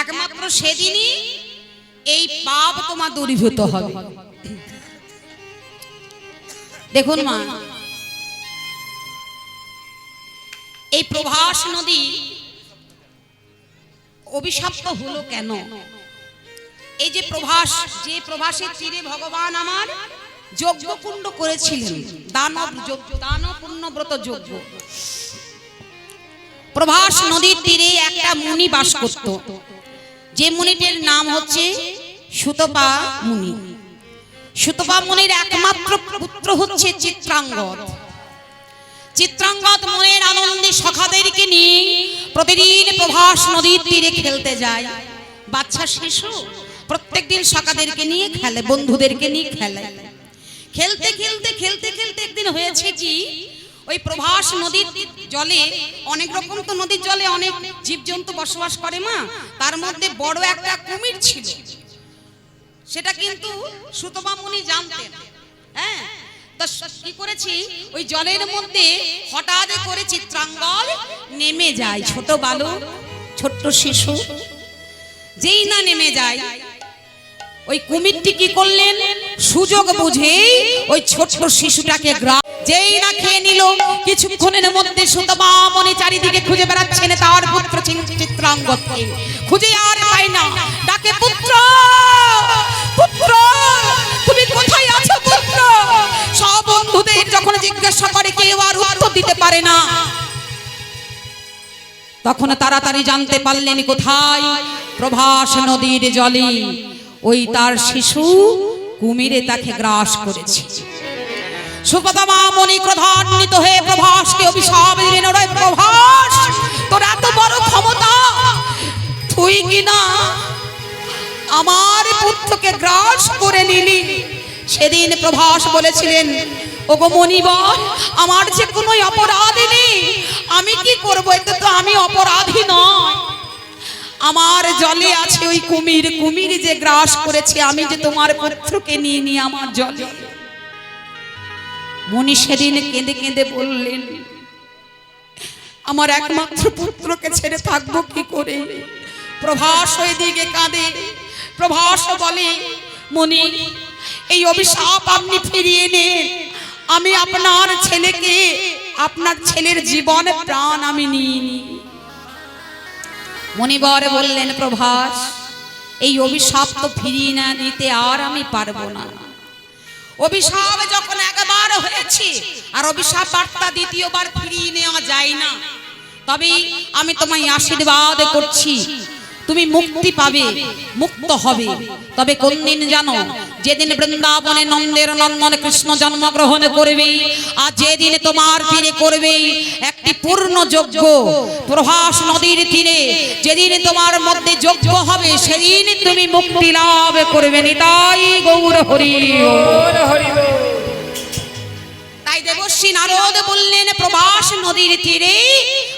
একমাত্র সেদিনই এই পাপ তোমার দূরীভূত হবে। দেখুন মা, এই প্রভাস নদী অভিশপ্ত হলো কেন? এই যে প্রভাস, যে প্রভাসের তীরে ভগবান আমার যজ্ঞকুণ্ড করেছিলেন, দান পুণ্য ব্রত যজ্ঞ। প্রভাস নদীর তীরে একটা মুনি বাস করত, যে মুনিটির নাম হচ্ছে সুতপা মুনি। সুতপা মুনির একমাত্র পুত্র হচ্ছে চিত্রাঙ্গদ। চিত্রাঙ্গদ মনের আনন্দে সখাদেরকে নিয়ে প্রতিদিন প্রভাস নদীর তীরে খেলতে যায়। বাচ্চা শিশু প্রত্যেকদিন সখাদেরকে নিয়ে খেলে, বন্ধুদেরকে নিয়ে খেলে। খেলতে খেলতে খেলতে খেলতে একদিন হয়েছে কি, ওই প্রভাস নদীর জলে অনেক রকম তো নদীর জলে অনেক জীবজন্তু বসবাস করে মা, তার মধ্যে বড় একটা কুমির ছিল। সেটা কিন্তু সুতপা মুনি জানতেন। হ্যাঁ, তো কি করেছি, ওই জলের মধ্যে হঠাৎ করে চিত্রাঙ্গদ নেমে যায়। ছোট বালক, ছোট্ট শিশু, যেই না নেমে যায়, ওই কুমিরটি কি করলেন, সুযোগ বুঝে ওই ছোট্ট শিশুটাকে যেই না খেয়ে নিল, কিছুক্ষণের মধ্যে সুতপা মুনি চারিদিকে খুঁজে বেড়াচ্ছেন তার পুত্র চিত্রাঙ্গদকে, খুঁজে আর পায় না। ডাকে, পুত্র পুত্র, তুমি কোথায় আছো পুত্র? সব বন্ধুদের যখন জিজ্ঞাসা করে, কেউ আর উত্তর দিতে পারে না। তখন তাড়াতাড়ি জানতে পারলেন কোথায়, প্রভাস নদীর জলে ওই তার শিশু কুমিরে তাকে গ্রাস করেছে। সুতপা মুনি ক্রোধান্বিত হয়ে প্রভাসকে অভিশাপ দিলেন, ওরে প্রভাস, তোর এত বড় ক্ষমতা, তুই কিনা আমার পুত্রকে গ্রাস করে নিলি, সেদিন প্রভাস বলেছিলেন, ওগো মনিবর, আমার যে কোনো অপরাধ নেই, আমি কি করবো? এতে তো আমি অপরাধী নয়। আমার জলে আছে ওই কুমির, কুমির যে গ্রাস করেছে, আমি যে তোমার পুত্রকে নিয়ে নিয়ে আমার জলে। মনি সেদিন কেঁদে কেঁদে বললেন, আমার একমাত্র পুত্রকে ছেড়ে থাকবো কি করে? প্রভাস ওই দিকে কাঁদে। প্রভাস বলে, মনি, এই অভিশাপ আপনি ফিরিয়ে নেন। আমি আপনার ছেলেকে, আপনার ছেলের জীবন প্রাণ আমি নিয়ে নি। মনিবর বললেন, প্রভাস, এই অভিশাপ তো ফিরিয়ে না নিতে আর আমি পারবো না। অভিশাপ যখন একবার হয়েছে, আর অভিশাপ বার্তা দ্বিতীয়বার ফিরিয়ে নেওয়া যায় না। তবে আমি তোমায় আশীর্বাদ করছি, তুমি মুক্তি পাবে, মুক্ত হবে। তবে কোন দিন জানো? যেদিন বৃন্দাবনে নন্দের নন্দন কৃষ্ণ জন্মগ্রহণ করবে, আর যেদিন তোমার তীরে করবে একটি পূর্ণ যজ্ঞ, প্রভাস নদীর তীরে যেদিন তোমার মধ্যে যজ্ঞ হবে, সেদিন তুমি মুক্তি লাভ করবে। নিতাই গৌর হরি। তাই দেবশ্রী নারদ বললেন, প্রভাস নদীর তীরে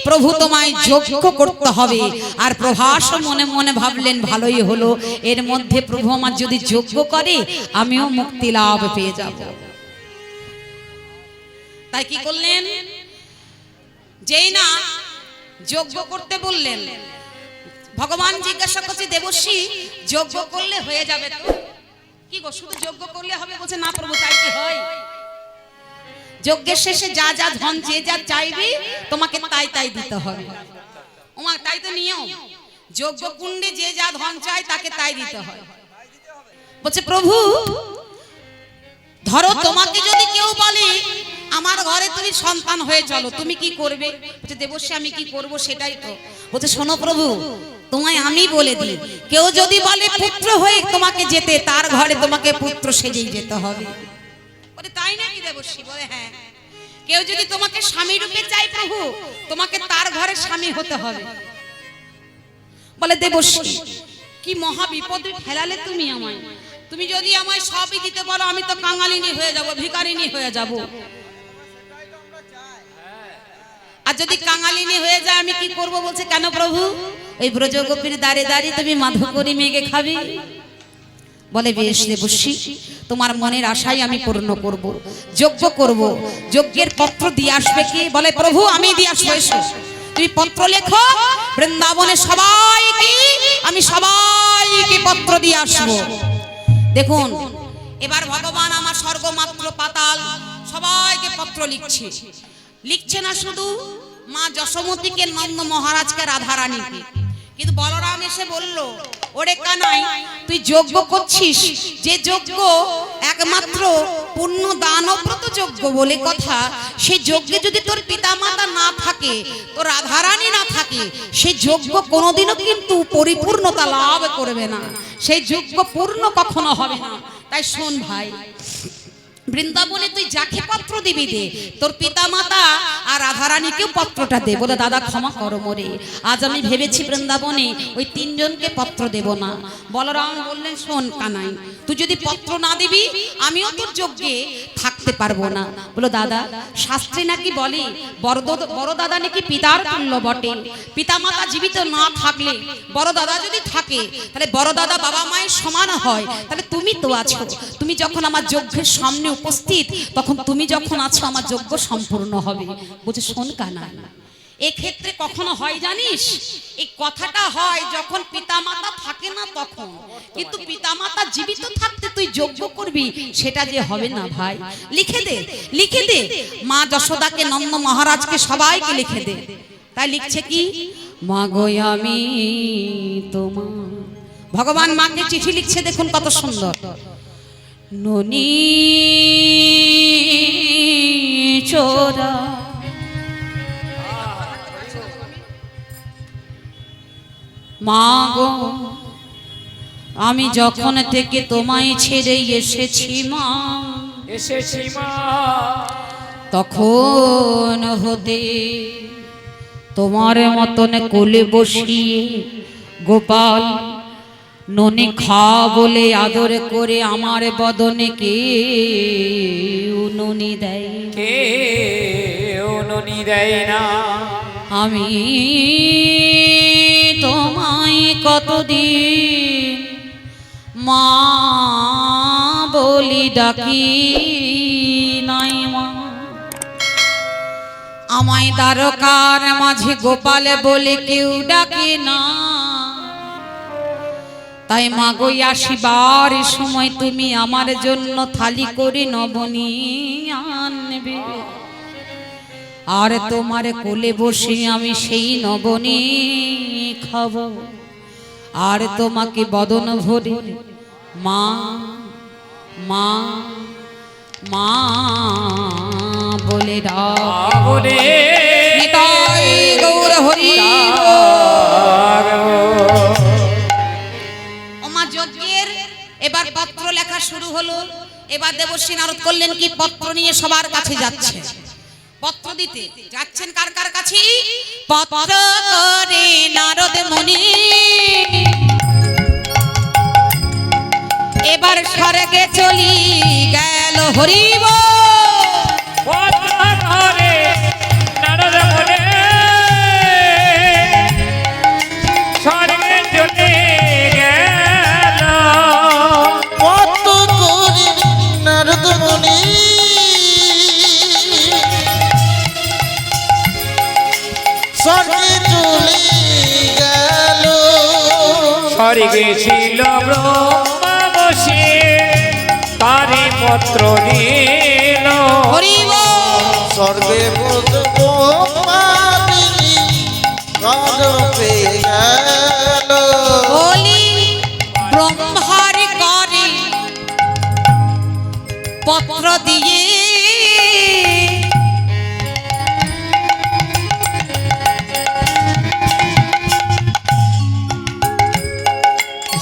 প্রভু তোমায় যজ্ঞ করতে হবে। আর প্রভাস মনে মনে ভাবলেন, ভালোই হলো, এর মধ্যে প্রভু আমার যদি যজ্ঞ করে, আমিও মুক্তি লাভ পেয়ে যাব। তাই কি করলেন? যেই না যজ্ঞ করতে বললেন, ভগবান জিজ্ঞাসা করছে, দেবশ্রী, যজ্ঞ করলে হয়ে যাবে তো? কি গো, শুধু যজ্ঞ করলে হবে? বলছে, না প্রভু, তাই কি হয়? যজ্ঞের শেষে যা যা ধন যে যা চাইবে, তোমাকে তাই তাই দিতে হবে। ওমা, তাই তো নিয়ম। যজ্ঞ কুণ্ডে যে যা ধন চায় তাকে তাই দিতে হয়। বলছে, প্রভু, ধরো তোমাকে যদি কেউ বলে, আমার ঘরে তুমি সন্তান হয়ে চলো, তুমি কি করবে? বলছে, দেবশ্রী, আমি কি করব সেটাই তো। বলছে, শোনো প্রভু, তোমায় আমি বলে দিই, কেউ যদি বলে পুত্র হয়ে তোমাকে যেতে, তার ঘরে তোমাকে পুত্র সেজেই যেতে হবে। বলে, তাই নাকি দেবশ্রী? বলে, হ্যাঁ। কেউ যদি তোমাকে স্বামী রূপে চাই প্রভু, তোমাকে তার ঘরে স্বামী হতে হবে। বলে, দেবশ্রী, কি মহা বিপদে ফেলালে তুমি আমায়। তুমি যদি আমায় সবই দিতে বলো, আমি তো কাঙালিনী হয়ে যাব, ভিখারিনী হয়ে যাব। আর যদি কাঙালিনী হয়ে যায়, আমি কি করব? বলছে, কেন প্রভু? ওই ব্রজগোপীর দ্বারে দাঁড়িয়ে তুমি মাধুকরী মেঘে খাবে। বলে, বেশ দেবশ্রী, তোমার মনের আশাই আমি পূর্ণ করব, যজ্ঞ করব। যজ্ঞের পত্র দিয়ে আসবে কে? বলে, প্রভু, আমি দিয়ে আসবো। এসো, তুমি পত্র লেখো, বৃন্দাবনে সবাইকে, আমি সবাইকে পত্র দিয়ে আসবো। দেখুন, এবার ভগবান আমার স্বর্গ মাত্র পাতাল সবাইকে পত্র লিখছে। লিখছে না শুধু মা যশোমতীকে, নন্দ মহারাজকে, রাধারানীকে, কিন্তু বলরাম এসে বলল, ওরে কানাই, তুই যজ্ঞ করছিস, যে যজ্ঞ একমাত্র পুণ্য দানব্রত যজ্ঞ বলে কথা, সেই যজ্ঞে যদি তোর পিতামাতা না থাকে, তোর রাধারানী না থাকে, সেই যজ্ঞ কোনোদিনও কিন্তু পরিপূর্ণতা লাভ করবে না, সেই যজ্ঞ পূর্ণ কখনো হবে না। তাই শোন ভাই, বৃন্দাবনে তুই যাকে পত্র দিবি দে, তোর পিতামাতা আর রাধারানীকেও পত্রটা দে। বলে, দাদা ক্ষমা করো মোরে, আজ আমি ভেবেছি বৃন্দাবনে ওই তিনজনকে পত্র দেব না। বলরাম বললেন, শোন কানাই, তুই যদি পত্র না দিবি, আমিও তোর যজ্ঞে থাকতে পারবো না। বলো, দাদা, শাস্ত্রে নাকি বলে বড় দাদা নাকি পিতার তুল্য বটে। পিতামাতা জীবিত না থাকলে, বড় দাদা যদি থাকে, তাহলে বড় দাদা বাবা মায়ের সমান হয়। তাহলে তুমি তো আছো, তুমি যখন আমার যজ্ঞের সামনে উপস্থিত, তখন তুমি যখন আছো, আমার যজ্ঞ সম্পূর্ণ হবে। বুঝে শোন কানা, এক্ষেত্রে কখনো হয় জানিস, এই কথাটা হয় যখন পিতামাতা থাকে না তখন, কিন্তু পিতামাতা জীবিত থাকতে তুই যজ্ঞ করবি, সেটা যে হবে না ভাই। লিখে দে, লিখে দে, মা যশোদাকে, নন্দ মহারাজকে, সবাইকে লিখে দে। তাই লিখছে কি, মা গো আমি তোমার। ভগবান মাকে চিঠি লিখছে, দেখুন কত সুন্দর। ননি চোরা মা গো, আমি যখন থেকে তোমায় ছেড়ে এসেছি মা, এসেছি মা, তখন হতে তোমার মতন কোলে বসিয়ে গোপাল ননি খা বলে আদর করে আমার বদনে কে ননি দেয়, কে ননি দেয় না। আমি তোমায় কতদিন মা বলি ডাকি নাই মা, আমায় দ্বারকার মাঝে গোপাল বলে কেউ ডাকে না। তাই মাগো আসিবার সময় তুমি আমার জন্য থালি করে নবনী আনবে, আর তোমার কোলে বসে আমি সেই নবনী খাবো, আর তোমাকে বদন ভরে মা মা মা বলে ডাক। বলে নিতাই গৌর হরি ওমা যজ্ঞের এবার পত্র লেখা শুরু হলো। এবার দেবশ্রী নারদ করলেন কি, পত্র নিয়ে সবার কাছে যাচ্ছে, পত্র দিতে যাচ্ছেন কার কার কাছে? পত্র করে নারদ মুনি এবার স্বর্গে চলি গেল হরিব। পত্র করে নারদ মুনি স্বর্গে চলে গেল। কত করে নারদ মুনি স্বর্গে চলে গেল। স্বর্গে ছিল ব্রহ্মা বসে তারি পত্র দিল। হরিব স্বর্গে বসবো মাদিনী কাজ পেয়ে গেল। বলি ব্রহ্মার করে পত্র দিয়ে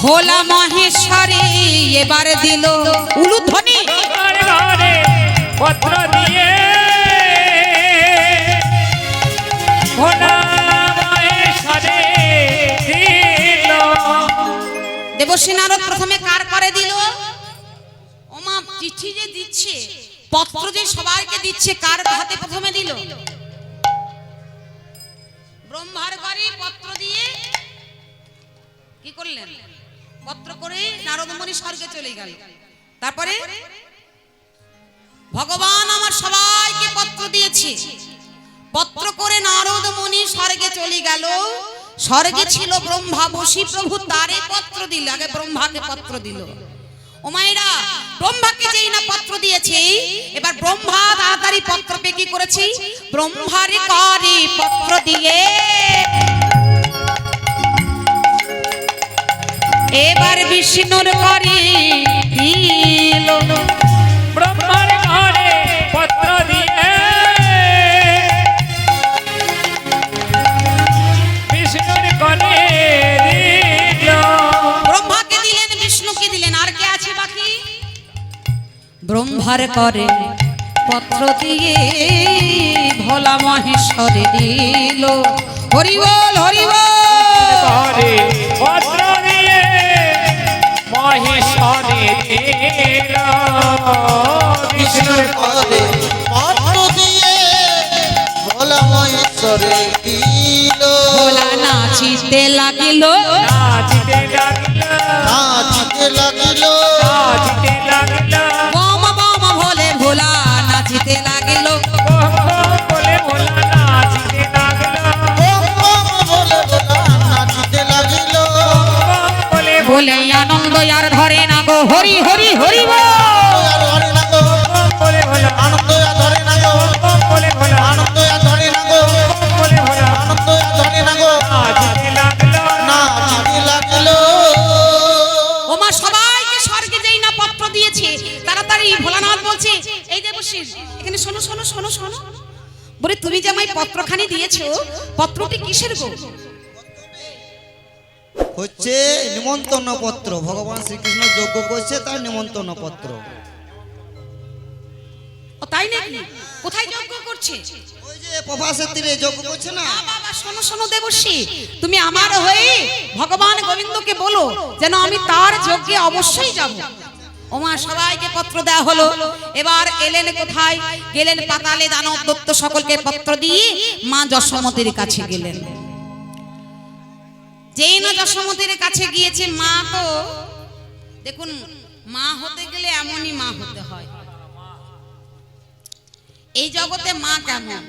ভোলা মহেশ্বরে এবার দিল উলুধ্বনি। আমার ঘরে পত্র দিয়ে ভোলা মহেশ্বরে দিল। দেবশ্রী নারদ প্রথমে কার করে দিল? ওমা চিঠি যে দিচ্ছে, পত্র যে সবাইকে দিচ্ছে, কার হাতে প্রথমে দিল? ব্রহ্মার ঘরে পত্র দিয়ে কি করলেন? পত্র করে নারদ মুনি স্বর্গে চলে গেল। তারপরে ভগবান আমার সবাইকে পত্র দিয়েছে, পত্র করে নারদ মুনি স্বর্গে চলে গেল। স্বর্গে ছিল ব্রহ্মা বসি প্রভু, তারে পত্র দিল। আগে ব্রহ্মাকে পত্র দিল। ও মায়েরা, ব্রহ্মাকে যেই না পত্র দিয়েছে, এবার ব্রহ্মা তাড়াতাড়ি পত্র পেয়ে কি করেছে? ব্রহ্মারে করে পত্র দিয়ে এবার বিষ্ণুর করে দিল। ব্রহ্মার ঘরে পত্র দিয়ে বিষ্ণুর করে দিল। ব্রহ্মাকে দিলেন, বিষ্ণুকে দিলেন, আর কে আছে বাকি? ব্রহ্মার করে পত্র দিয়ে ভোলা মহেশ্বরে দিল। হরিবল হরিবল। ঘরে পত্র দিয়ে মহেশ্বরে দিল। বিষ্ণুর পদে পত্র দিয়ে ভোলা মহেশ্বরে দিল। ভোলা নাচিতে লাগিল, নাচিতে লাগিল, নাচিতে লাগিল। নাচিতে লাগিল। বম বম ভোলে ভোলা নাচিতে লাগিল। বলে ভোলা নাচিতে লাগিল। বম বম বলে ভোলা নাচিতে লাগিল। বলে বলে আনন্দ আর ধরে না গো, হরি হরি হরি বল। আর ধরে না গো, বলে ভোলা আনন্দ আর ধরে না গো, বলে ভোলা আনন্দ আর ধরে না গো, বলে ভোলা আনন্দ আর ধরে না গো। নাচিতে লাগিল। নাচিতে লাগিল। ওমা সবাইকে স্বর্গে যেই না পত্র দিয়েছে, তাড়াতাড়ি ভোলানাথ বলছে, এই দেবশ্রী এখানে শোনো শোনো শোনো শোনো, বলে তুমি যে আমায় পত্রখানি দিয়েছো, পত্রটি কিসের গো? হচ্ছে নিমন্ত্রণ পত্র। ভগবান শ্রীকৃষ্ণ যজ্ঞ করছে, তার নিমন্ত্রণ পত্র। ও তাই নাকি? কোথায় যজ্ঞ করছে? করছে? ওই যে প্রভাসের তীরে যজ্ঞ করছে না, বাবা শোনো শোনো দেবশ্রী, তুমি আমার হয়ে ভগবান গোবিন্দকে বলো যেন আমি তার যজ্ঞে অবশ্যই যাব। ওমা সবাইকে পত্র দেওয়া হলো। এবার এলেন কোথায়? গেলেন পাতালে, দানব দত্ত সকলকে পত্র দিয়ে মা যশোমতীর কাছে গেলেন। যেই না যশোমতীর কাছে গিয়েছে, মা তো দেখুন, মা হতে গেলে এমনই মা হতে হয়। এই জগতে মা কেমন?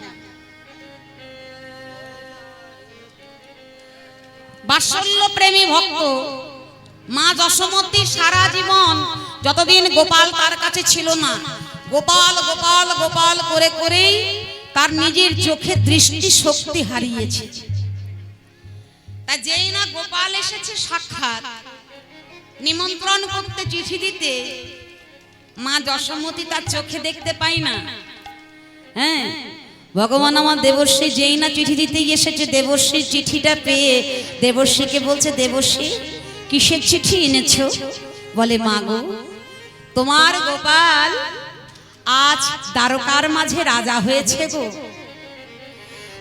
বাৎসল্য প্রেমী ভক্ত মা যশোমতী সারা জীবন যতদিন গোপাল তার কাছে ছিল না, গোপাল গোপাল গোপাল করে করেই তার নিজের চোখে দৃষ্টি শক্তি হারিয়েছে। তা যেই না গোপাল এসেছে সাক্ষাৎ নিমন্ত্রণ করতে, চিঠি দিতে, মা যশোমতী তার চোখে দেখতে পাই না। হ্যাঁ, ভগবান আমার দেবশ্রী যেই না চিঠি দিতে এসেছে, দেবশ্রীর চিঠিটা পেয়ে দেবশ্রীকে বলছে, দেবশ্রী কিসের চিঠি এনেছো? বলে, মা গো, তোমার গোপাল আজ দ্বারকার মাঝে রাজা হয়েছে গো।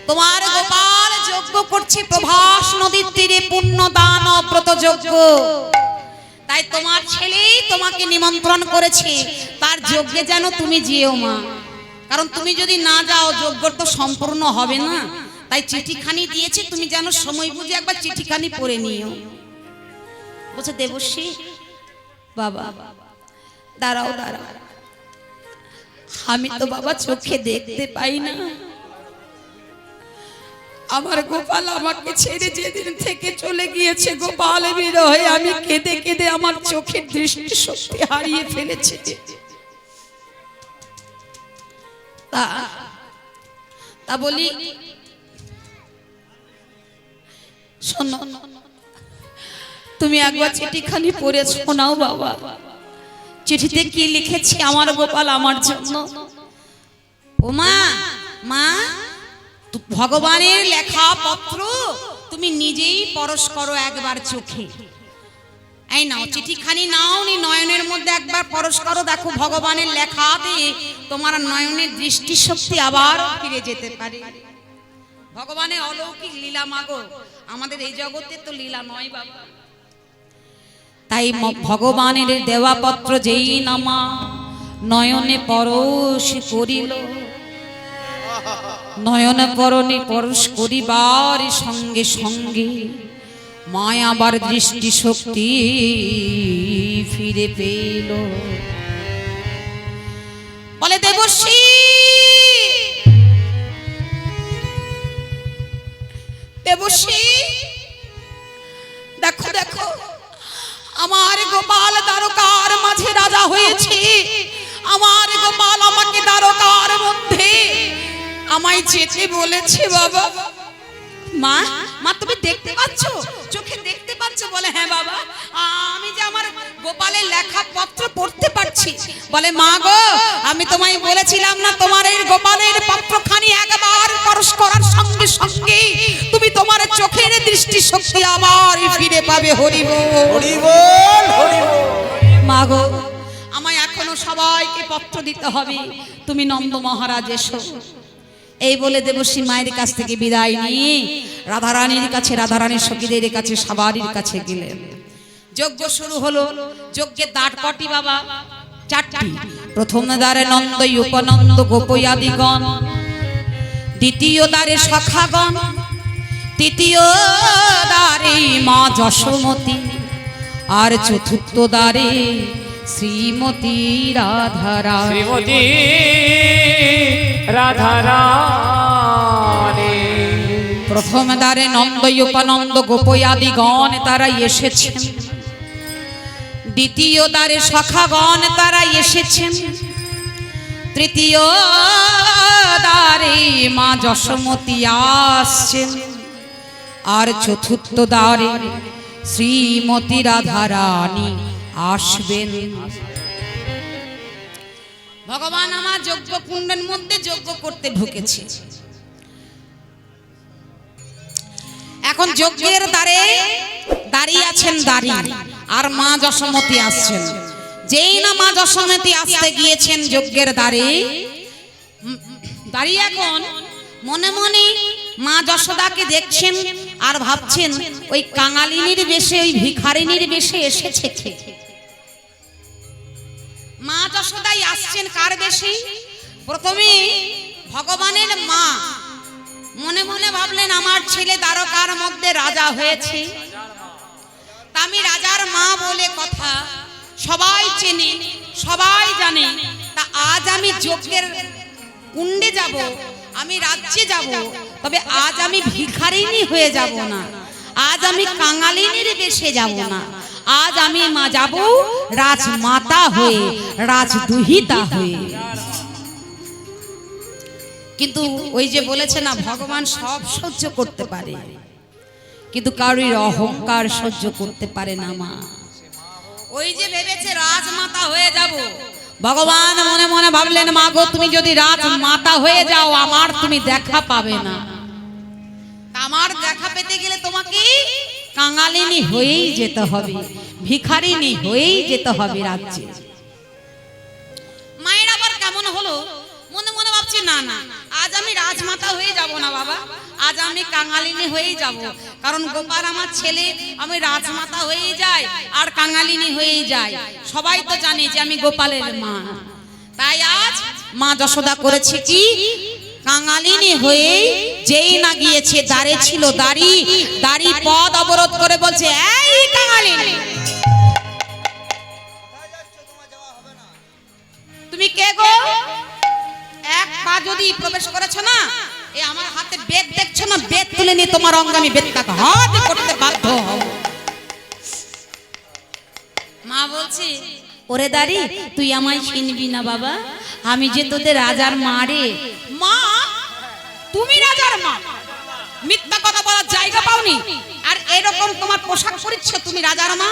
তোমার গোপাল যজ্ঞ করছে প্রভাস নদীর তীরে, পুণ্য দান ব্রত যজ্ঞ। তাই তোমার ছেলেই তোমাকে নিমন্ত্রণ করেছে, তার যজ্ঞে যেন তুমি যেও মা। কারণ তুমি যদি না যাও যজ্ঞ তো সম্পূর্ণ হবে না। তাই চিঠিখানি দিয়েছে, তুমি যেন সময় বুঝে একবার চিঠিখানি পড়ে নিও। বলছে, দেবশ্রী বাবা দাঁড়াও দাঁড়াও, আমি তো বাবা চোখে দেখতে পাই না। আমার গোপাল আমাকে ছেড়ে যেদিন থেকে চলে গিয়েছে, গোপাল বিরহে আমি কেঁদে কেঁদে আমার চোখের দৃষ্টি শক্তি হারিয়ে ফেলেছি। তা বলি, শোনো, তুমি একবার চিঠিখানি পড়ে শোনাও বাবা। চিঠিতে কি লিখেছে আমার গোপাল আমার জন্য? ও মা, মা ভগবানের লেখা পত্র তুমি নিজেই পরশ করো একবার চোখে। এই নাও চিঠিখানি, নাও নি নয়নের মধ্যে একবার পরশ করো, দেখো ভগবানের লেখাতে তোমার নয়নের দৃষ্টি শক্তি আবার ফিরে যেতে পারে। ভগবানের অলৌকিক লীলা মাগো, আমাদের এই জগতে তো লীলা নয় বাবা। তাই ভগবানের দেওয়া পত্র যেই নামা নয়নে পরশ করিল, নয়ন পরনে পরশ করিবার সঙ্গে সঙ্গে মায়া আবার দৃষ্টি শক্তি ফিরে পেল। বলে, দেবশ্রী দেবশ্রী দেখো দেখো, আমার গোপাল দ্বারকার মাঝে রাজা হয়েছে। আমার গোপাল আমাকে দ্বারকার মধ্যে আমায় যেতে বলেছে বাবা। মা, মা তুমি দেখতে পাচ্ছ? চোখে দেখতে পাচ্ছ? বলে, হ্যাঁ বাবা, আমি যে আমার গোপালের লেখা পত্র পড়তে পারছি। বলে, মা গো, আমি তোমায় বলেছিলাম না, তোমার এই গোপালের পত্রখানি একবার পরশ করার সঙ্গে সঙ্গে তুমি তোমার চোখের দৃষ্টি শক্তি আবার ফিরে পাবে। হরি বল, হরি বল, হরি বল। মা গো, আমায় এখনো সবাইকে পত্র দিতে হবে, তুমি নন্দ মহারাজ এসো। এই বলে দেবশ্রী মায়ের কাছ থেকে বিদায় নিয়ে রাধারানীর কাছে, রাধারানীর সখীদের কাছে, সবারই কাছে গেলেন। যজ্ঞ শুরু হলো। যজ্ঞের দাঁড় কটি বাবা? চারটি। প্রথম দ্বারে নন্দ উপনন্দ গোপয়াদিগণ, দ্বিতীয় দ্বারে সখাগণ, তৃতীয় দ্বারে মা যশোমতী, আর চতুর্থ দ্বারে শ্রীমতী রাধারানী। শ্রীমতী রাধারানী। প্রথম দ্বারে নন্দ উপনন্দ গোপয়াদিগণ তারা এসেছেন, দ্বিতীয় দ্বারে সখাগণ তারা এসেছেন, তৃতীয় দ্বারে মা যশোমতী আসছেন, আর চতুর্থ দ্বারে শ্রীমতী রাধারানী আসবেন। ভগবান আমার যজ্ঞ কুণ্ডের মধ্যে যজ্ঞ করতে ঢুকেছে। এখন যজ্ঞের দ্বারে দাঁড়িয়ে আছেন দাঁড়িয়ে, আর মা যশোমতী আসছেন। যেই না মা যশোমতী আসতে গিয়েছেন যজ্ঞের দ্বারে, দাঁড়িয়ে এখন মনে মনে মা যশোদাকে দেখছেন আর ভাবছেন ওই কাঙালিনীর বেশে ওই ভিখারিনীর বেশে এসেছে কে? মা যশোদাই আসছেন কার বেশে? প্রথমে ভগবানের মা মনে মনে ভাবলেন আমার ছেলে দ্বারকার মধ্যে রাজা হয়েছে, তা আমি রাজার মা বলে কথা, সবাই চেনে সবাই জানে, তা আজ আমি যজ্ঞের কুণ্ডে যাব, আমি রাজ্যে যাব, তবে আজ আমি ভিখারিনী হয়ে যাব না, আজ আমি কাঙালিনীর বেশে যাব না, আজ আমি মা যাব রাজমাতা হয়ে, রাজদুহিতা হয়ে। কিন্তু ওই যে বলেছে না ভগবান সব সহ্য করতে পারে, কিন্তু কারোর অহংকার সহ্য করতে পারে না মা। ওই যে ভেবেছে রাজমাতা হয়ে যাব, ভগবান মনে মনে ভাবলেন মা গো তুমি যদি রাজমাতা হয়ে যাও আমার তুমি দেখা পাবে না, আমার দেখা পেতে গেলে তোমাকে কাঙালিনী হয়েই যেতে হবে, ভিখারিনী হয়েই যেতে হবে রাজ্যে। মায়ের আবার কেমন হলো, মনে মনে ভাবছি না না আজ আমি রাজমাতা হয়ে যাব না বাবা, আজ আমি কাঙালিনী হয়েই যাব, কারণ গোপাল আমার ছেলে, আমি রাজমাতা হয়ে যাই আর কাঙালিনী হয়ে যাই, সবাই তো জানে যে আমি গোপালের মা। তাই আজ মা যশোদা করেছে কি, কাঙালিনী হয়ে যেই না গিয়েছে দাঁড়ে ছিল দাঁড়ি, দাঁড়ি পদ অবরোধ করে বলছে এই কাঙালিনী তুমি কে গো? এক পা যদি প্রবেশ করেছ না, এই আমার হাতে বেদ দেখছো না, বেদ তুলে নিয়ে তোমার অঙ্গে আমি বেদটাকে হাত করতে বাধ্য হব। মা বলছে ওরে দাঁড়ি তুই আমায় চিনবি না বাবা, আমি যে তোদের রাজার মা রে। মা তুমি রাজার মা? মিথ্যা কথা বলার জায়গা পাওনি, আর এরকম তোমার পোশাক পরিচ্ছদ, তুমি রাজার মা?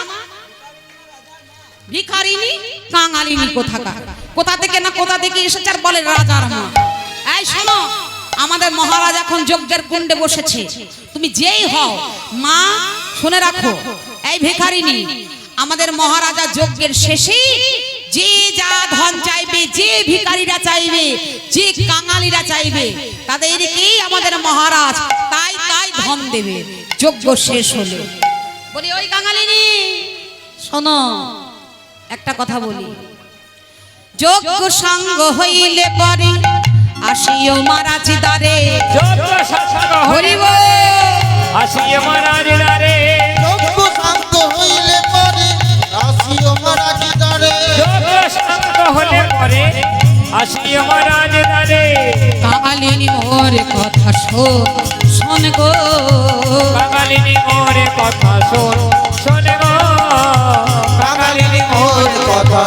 ভিখারিনী কাঙালিনী কোথাকার, কোথা থেকে না কোথা থেকে এসেছে আর বলে রাজার মা। এই শোনো, আমাদের মহারাজ এখন যজ্ঞের কুণ্ডে বসেছে, তুমি যেই হও মা শুনে রাখো, এই ভিখারিনী আমাদের মহারাজা যজ্ঞের শেষে যে যা ধন চাইবে, যে ভিখারিরা চাইবে, যে কাঙালিরা চাইবে, তাদেরকেই আমাদের মহারাজ তাই তাই ধন দেবে যজ্ঞ শেষ হলে। বলি ওই কাঙালিনী শোনো, একটা কথা বলি, যোগ্য সঙ্গ হইলে পরে আসিও মহারাজ দ্বারে, যোগ্য সৎসঙ্গ হরিব আসিও মহারাজ দ্বারে, যোগ্য শান্ত হইলে পরে আসিও মহারাজ দ্বারে, যোগ্য সৎসঙ্গ হলে পরে আসিও মহারাজ দ্বারে। কাঙালিনী মোর কথা শোন গো, কাঙালিনী মোর কথা শোন, শোন গো, কাঙালিনী মোর ওর কথা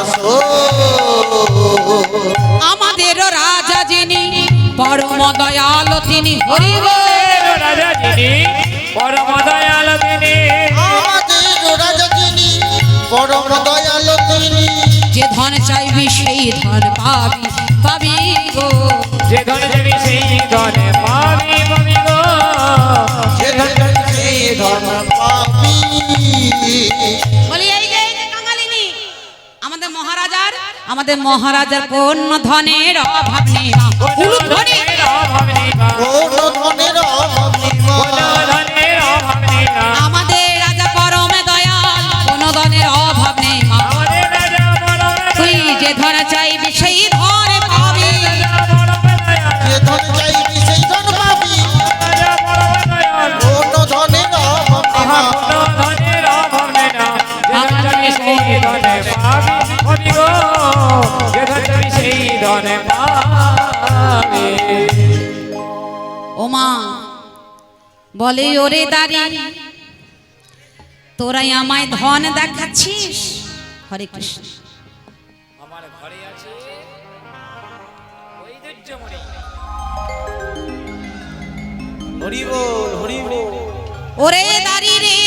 আমাদের রাজা যিনি পরম দয়াল তিনি, হরিব রাজা যিনি পরম দয়াল তিনি, আমাদের রাজা যিনি পরম দয়াল তিনি, যে ধন চাইবি সেই ধন পাবি পাবি গো, যে ধন যাবি সেই ধনে পাবি পাবি গো, যে ধন সেই ধন পাবি। বলি এই যে কাঙালিনী আমাদের মহারাজার কোন ধনের অভাব নেই মা, কোন ধনের অভাব নেই মা, কোন ধনের অভাব নেই মা, কোন ধনের অভাব নেই মা, আমাদের রাজা পরম দয়াল, কোন ধনের অভাব নেই মা, আমাদের রাজা পরম তুই যে ধন চাইবি সেই ধন পাবি, যে ধন চাইবি সেই ধন পাবি, রাজা পরম দয়াল, কোন ধনের অভাব নেই মা, কোন ধনের অভাব নেই না, যে ধন যাবি সেই ধনে পাবি পাবি গো, যে ধন যাবি সেই ধনে পাবি। ও মা বলে ওরে দাঁড়ি তোরাই আমায় ধন দেখাচ্ছিস, হরে কৃষ্ণ। আমার ঘরে আছে ঐশ্বর্যমণি, হরি বল হরি বল। ওরে দাঁড়ি রে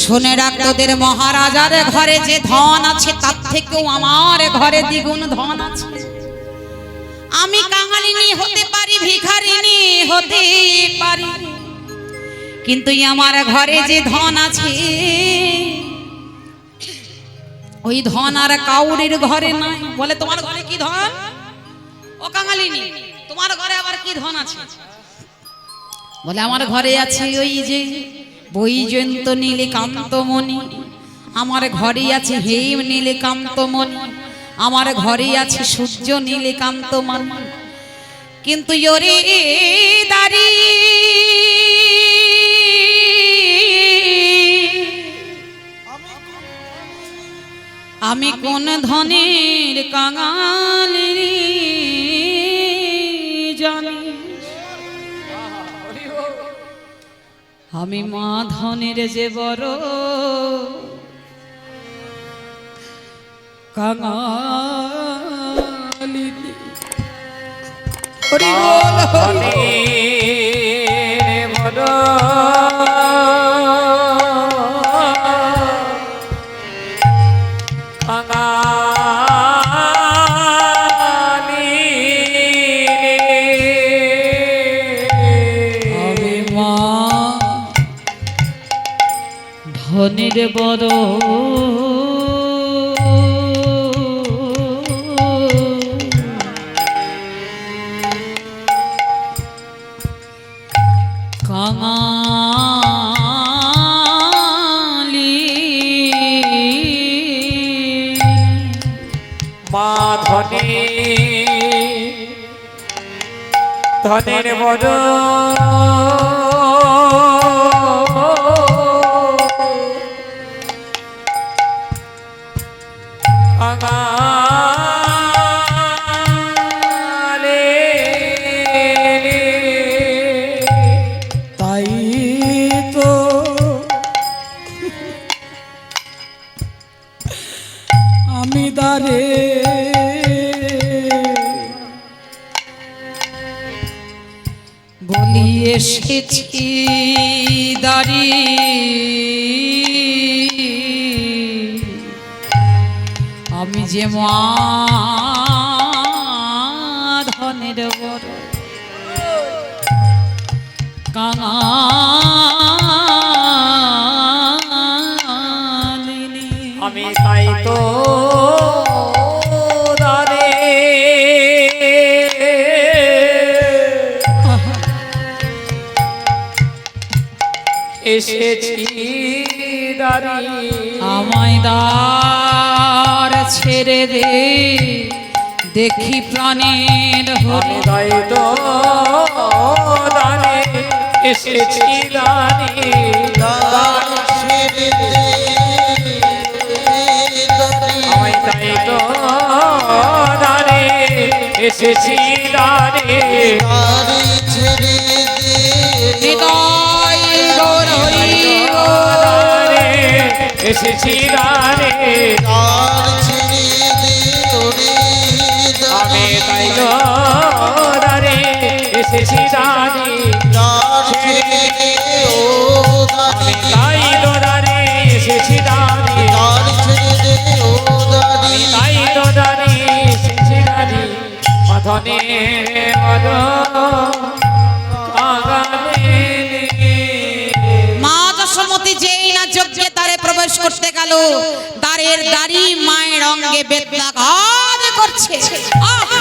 শুনে রাখ, তোদের মহারাজার ঘরে যে ধন আছে তার থেকেও আমার ঘরে দ্বিগুণ ধন আছে। আমি কাঙালিনী হতে পারি, ভিখারিনী হতে পারি, কিন্তু আমার ঘরে যে ধন আছে ওই ধন আর কাউরির ঘরে নাই। বলে তোমার ঘরে কি ধন? ও কাঙালিনী, তোমার ঘরে আবার কি ধন আছে? বলে আমার ঘরে আছে ওই যে বৈজয়ন্ত নীলকান্তমণি, আমার ঘরে আছে হেম নীলকান্তমণি, আমার ঘরে আছে সূর্য নীলকান্তমণি। কিন্তু ওরে দাঁড়ি আমি কোন ধনের কাঙালি জানি, আমি মা ধনের যে বড় কাঙালি। হরি বল হরি বল আমি মা ধনের বড় কাঙালি। মা ধনের বড় কাঙালি। তাই তো আমি দারে বলি এসেছি দাঁড়ি, আমি যে মা ধনের বড় কাঙালিনী। আমি তাই তো দারে এসেছি দাঁড়ি, আমায় দ্বার ছেড়ে দে দেখি প্রাণের আমি হরি। তাই তো দারে এসেছি দাঁড়ি, দান ছেড়ে দে দাঁড়ি, আমি তাই তো দারে এসেছি দাঁড়ি, দাড়ি ছেড়ে দে হৃদয় গৌর হরি গৌর। দারে এসেছি দাঁড়ি, দান ছেড়ে দে ওরে আমি তাই তো দারে এসেছি দাঁড়ি, দান ছেড়ে দে ও দাড়ি, তাই তো দারে এসেছি দাঁড়ি, দান ছেড়ে দে ও দাড়ি, তাই তো দারে এসেছি দাঁড়ি। মধনে মদ মা যশোমতী যেই না যজ্ঞে দ্বারে প্রবেশ করতে গেল, দ্বারের দাড়ি মায়ের অঙ্গে বেদনাঘাত করছে। আহ!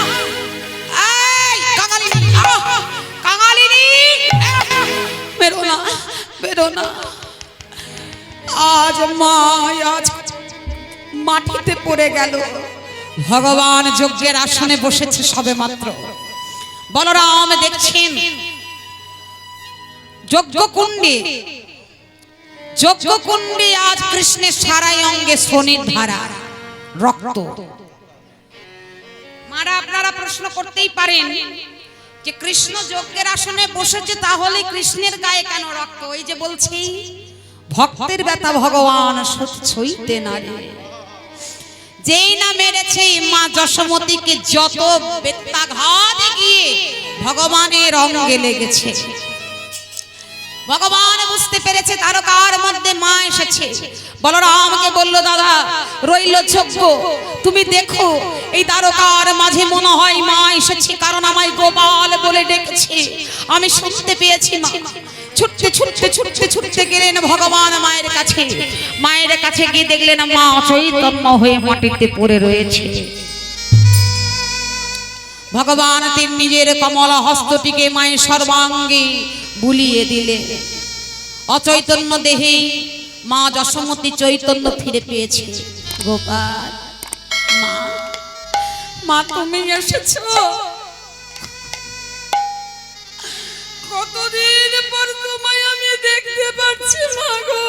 এই কাঙালিনী, আহ! কাঙালিনী! বেরো না, বেরো না। আজ মা আজ মাটিতে পড়ে গেল। ভগবান যজ্ঞের আসনে বসেছে সবে মাত্র। বলরাম দেখছেন যজ্ঞকুণ্ডে আজ কৃষ্ণের সারাই অঙ্গে শনির ধারা রক্ত। মারা আপনারা প্রশ্ন করতেই পারেন যে কৃষ্ণ যজ্ঞের আসনে বসেছে, তাহলে কৃষ্ণের গায়ে কেন রক্ত? ওই যে বলছি ভক্তের ব্যথা ভগবান সইতে না রে। যেই না মেরেছে মা যশোমতীকে, যত বেত্রাঘাত গিয়ে ভগবানের অঙ্গে লেগেছে। ভগবান বুঝতে পেরেছে তারকার মধ্যে মা এসেছে। বলরামকে বলল, দাদা রইল যজ্ঞ, তুমি দেখো এই তারকার মাঝে মনে হয় মা এসেছে, কারণ আমায় গোপাল বলে ডেকেছে, আমি শুনতে পেয়েছি। মা ছুটতে ছুটতে ছুটতে ছুটতে গেলেন ভগবান মায়ের কাছে। মায়ের কাছে গিয়ে দেখলেন মা চৈতন্য হয়ে মাটিতে পড়ে রয়েছে। ভগবান তিন নিজের কমলা হস্তটিকে মায়ের সর্বাঙ্গে বুলিয়ে দিলে। অচৈতন্য দেহে মা যশোমতী চৈতন্য ফিরে পেয়েছে। গোপাল, মা, মা তুমি এসেছো? কতদিন পর তোমায় আমি দেখতে পাচ্ছি মা গো।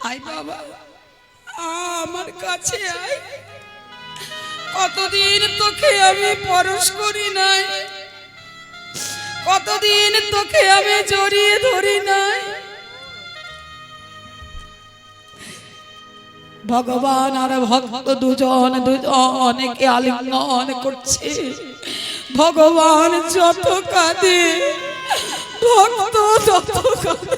আয় বাবা, আমার কাছে আয়। কতদিন তোকে আমি পরশ করি নাই, কতদিন তোকে আমি জড়িয়ে ধরি নাই। ভগবান আর ভক্ত দুজনকে আলিঙ্গন করছে। ভগবান যত কাঁদে, ভক্ত তত কাঁদে।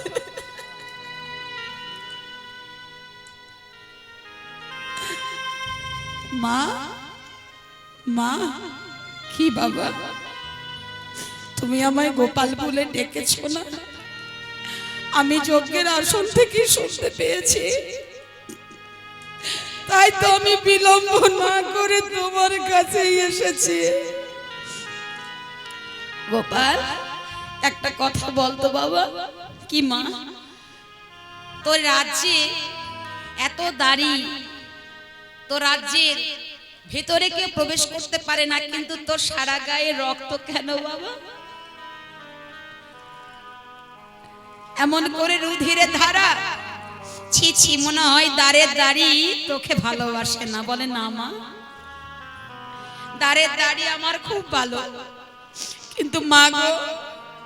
মা, মা, কি বাবা তুমি আমায় গোপাল বলে ডেকেছো না? আমি যজ্ঞের আসন থেকে শুনতে পেয়েছি, তাই তো আমি বিলম্ব না করে তোমার কাছে এসেছি। গোপাল, একটা কথা বলতো বাবা। কি মা? তোর রাজ্যে এত দাড়ি, তোর রাজ্যের ভেতরে কেউ প্রবেশ করতে পারে না, কিন্তু তোর সারা গায়ে রক্ত কেন বাবা? এমন করে রুধিরে ধারা। ছি ছি, মনে হয় দাঁড়ের দাড়ি তোকে ভালোবাসে না। বলে না মা, দাঁড়ের দাড়ি আমার খুব ভালো, কিন্তু মা গো,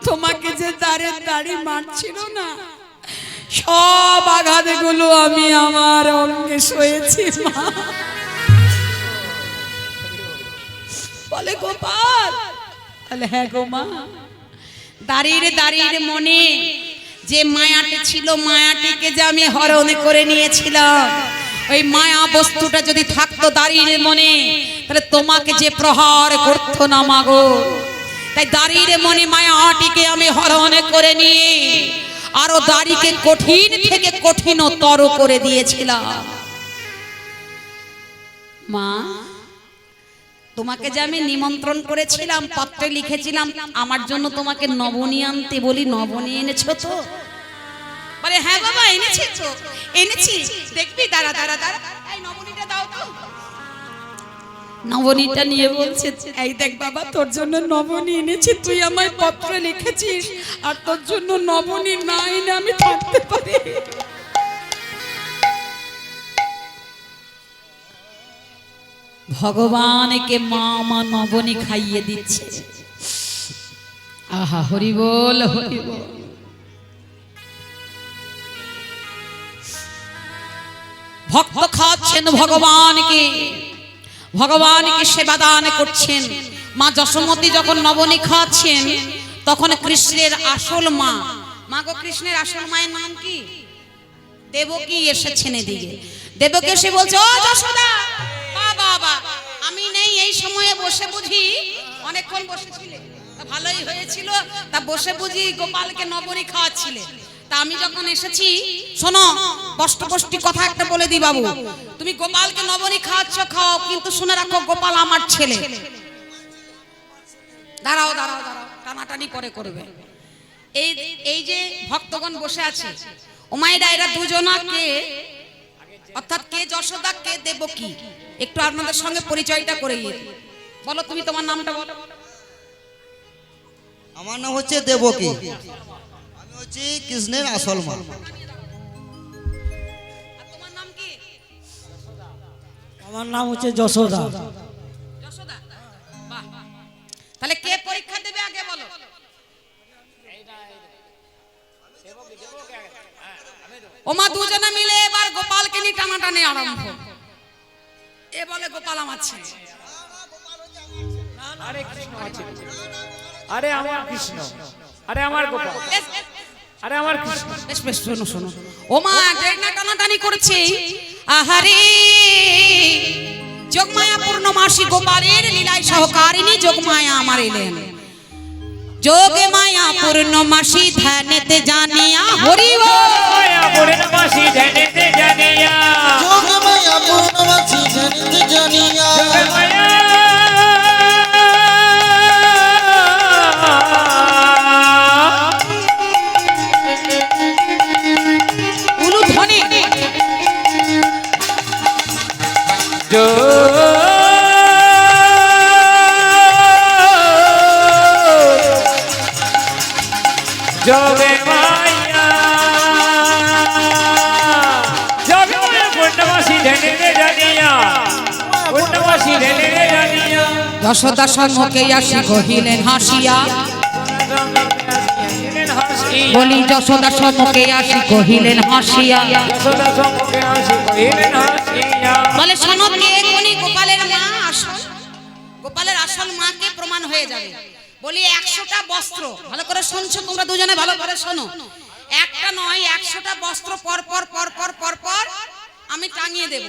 তোমাকে যে দাঁড়ের দাড়ি মারছিল না, সব আঘাতগুলো আমি আমার অঙ্গে সয়েছি মা। বলে গোপাল, বলে হ্যাঁ গো মা, দাঁড়িয়ে মনে যে মায়াটি ছিল, মায়াটিকে যে আমি হরণ করে নিয়েছিলাম, ওই মায়া বস্তুটা যদি থাকতো দাঁড়িয়ে মনে, তাহলে তোমাকে যে প্রহার করতো না মাগো। তাই দাঁড়িয়ে মনে মায়াটিকে আমি হরণ করে নিয়ে আরো দাড়িকে কঠিন থেকে কঠিনতর করে দিয়েছিলাম। মা, তোমাকে যে আমি নিমন্ত্রণ করেছিলাম, পত্রে লিখেছিলাম আমার জন্য তোমাকে নবনী আনতে বলি, নবনী এনেছো তো? বলে হ্যাঁ বাবা, এনেছি তো, এনেছি। দেখবি, দাঁড়া দাঁড়া দাঁড়া, এই নবনীটা দাও তো। নবনীটা নিয়ে বলছে, এই দেখ বাবা, তোর জন্য নবনী এনেছি। তুই আমায় পত্রে লিখেছিস, আর তোর জন্য নবনী না এনে আমি থাকতে পারি? ভগবানকে মা মা নবনী খাইয়ে দিচ্ছে। আহা, হরি বল, হরি বল। ভক্ত খাচ্ছেন ভগবানকে, ভগবানকে সেবা দান করছেন। মা যশোমতী যখন নবনী খাচ্ছেন, তখন কৃষ্ণের আসল মা, মা গো, কৃষ্ণের আসল মায়ের নাম কি? দেবকী এসেছেন এদিকে। দেবকী এসে বলছে, ও যশোদা, বাবা, আমি নেই এই সময়ে বসে বুঝি অনেকক্ষণ বসেছিলে, তা ভালোই হয়েছিল, তা বসে বুঝি গোপালকে নবনী খাওয়াচ্ছিলে। তা আমি যখন এসেছি, শোনো, কষ্ট কথা একটা বলে দি বাবু, তুমি গোপালকে নবনী খাওয়াচ্ছ, খাও, কিন্তু শুনে রাখো গোপাল আমার ছেলে। দাঁড়াও দাঁড়াও দাঁড়াও, টানাটানি পরে করবে। এই যে ভক্তগণ বসে আছে, ওমাইরা, এরা দুজনাকে, অর্থাৎ কে যশোদা, কে দেবকী, একটু আপনাদের সঙ্গে পরিচয়টা করে বলো। তুমি তোমার নামটা বলো। আমার নাম হচ্ছে দেবকী, আমি হচ্ছে কৃষ্ণের আসল মা। তোমার নাম কি? আমার নাম হচ্ছে যশোদা। যশোদা, বাহ। তাহলে কে পরীক্ষা দেবে আগে বলো? ওমা, দুজনে মিলে এবার গোপালকে নিয়ে টানাটানি আরম্ভ। এ বলে গোপাল আমার ছেলে। আরে কৃষ্ণ আছে, আরে আমার কৃষ্ণ, আরে আমার গোপাল, আরে আমার কৃষ্ণ। বেশ বেশ, শোনো শোনো, ওমা যে না টানাটানি করছে, আহারে যোগমায়া পূর্ণমাসী গোপালের লীলায় সহকারিণী যোগমায়া আমার এলেন। যোগে মায়া পূর্ণমাসী ধ্যানেতে জানিয়া হরি বল। মায়া পূর্ণমাসী ধ্যানেতে জানিয়া যোগ মায়া পূর্ণমাসী ধ্যানেতে জানিয়া যোগে মায়া উলুধ্বনি যোগে মায়া পূর্ণমাসী ধ্যানেতে জানিয়া পূর্ণমাসী ধ্যানেতে জানিয়া যশোদা সম্মুখে আসি কহিলেন হাসিয়া, বলি যশোদা সম্মুখে আসি কহিলেন হাসিয়া, যশোদা সম্মুখে আসি কহিলেন হাসিয়া বলে শোনো কে কোনি গোপালের মা আসল, গোপালের আসল মাকে প্রমাণ হয়ে যাবে। বলি 100টা বস্ত্র, ভালো করে শুনছো তোমরা দুজনে, ভালো করে শোনো, একটা নয় 100টা বস্ত্র পর পর পর পর পর পর আমি টাঙিয়ে দেব।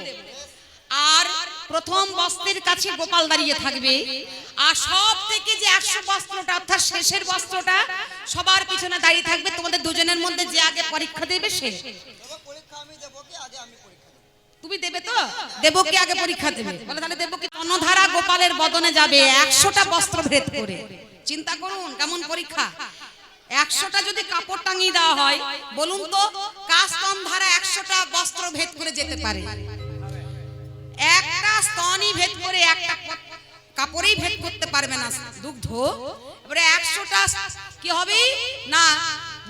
আর প্রথম বস্ত্রের কাছে গোপাল দাঁড়িয়ে থাকবে, আর সব থেকে যে 100 বস্ত্রটা অর্থাৎ শেষের বস্ত্রটা সবার পিছনে দাঁড়িয়ে থাকবে। তোমাদের দুজনের মধ্যে যে আগে পরীক্ষা দেবে সে। তুমি দেবে তো? দেবকে আগে পরীক্ষা দেবে। বলে তাহলে দেবকে তনধারা গোপালের বদনে যাবে 100টা বস্ত্র ভেদ করে। চিন্তা করুন কেমন পরীক্ষা। 100টা যদি কাপড় টাঙিয়ে দেওয়া হয়, বলুন তো কার স্তনধারা 100টা বস্ত্র ভেদ করে যেতে পারে? একটা স্তনই ভেদ করে একটা কাপড়ই ভেদ করতে পারবে না দুগ্ধ। এবারে 100টা কি হবে না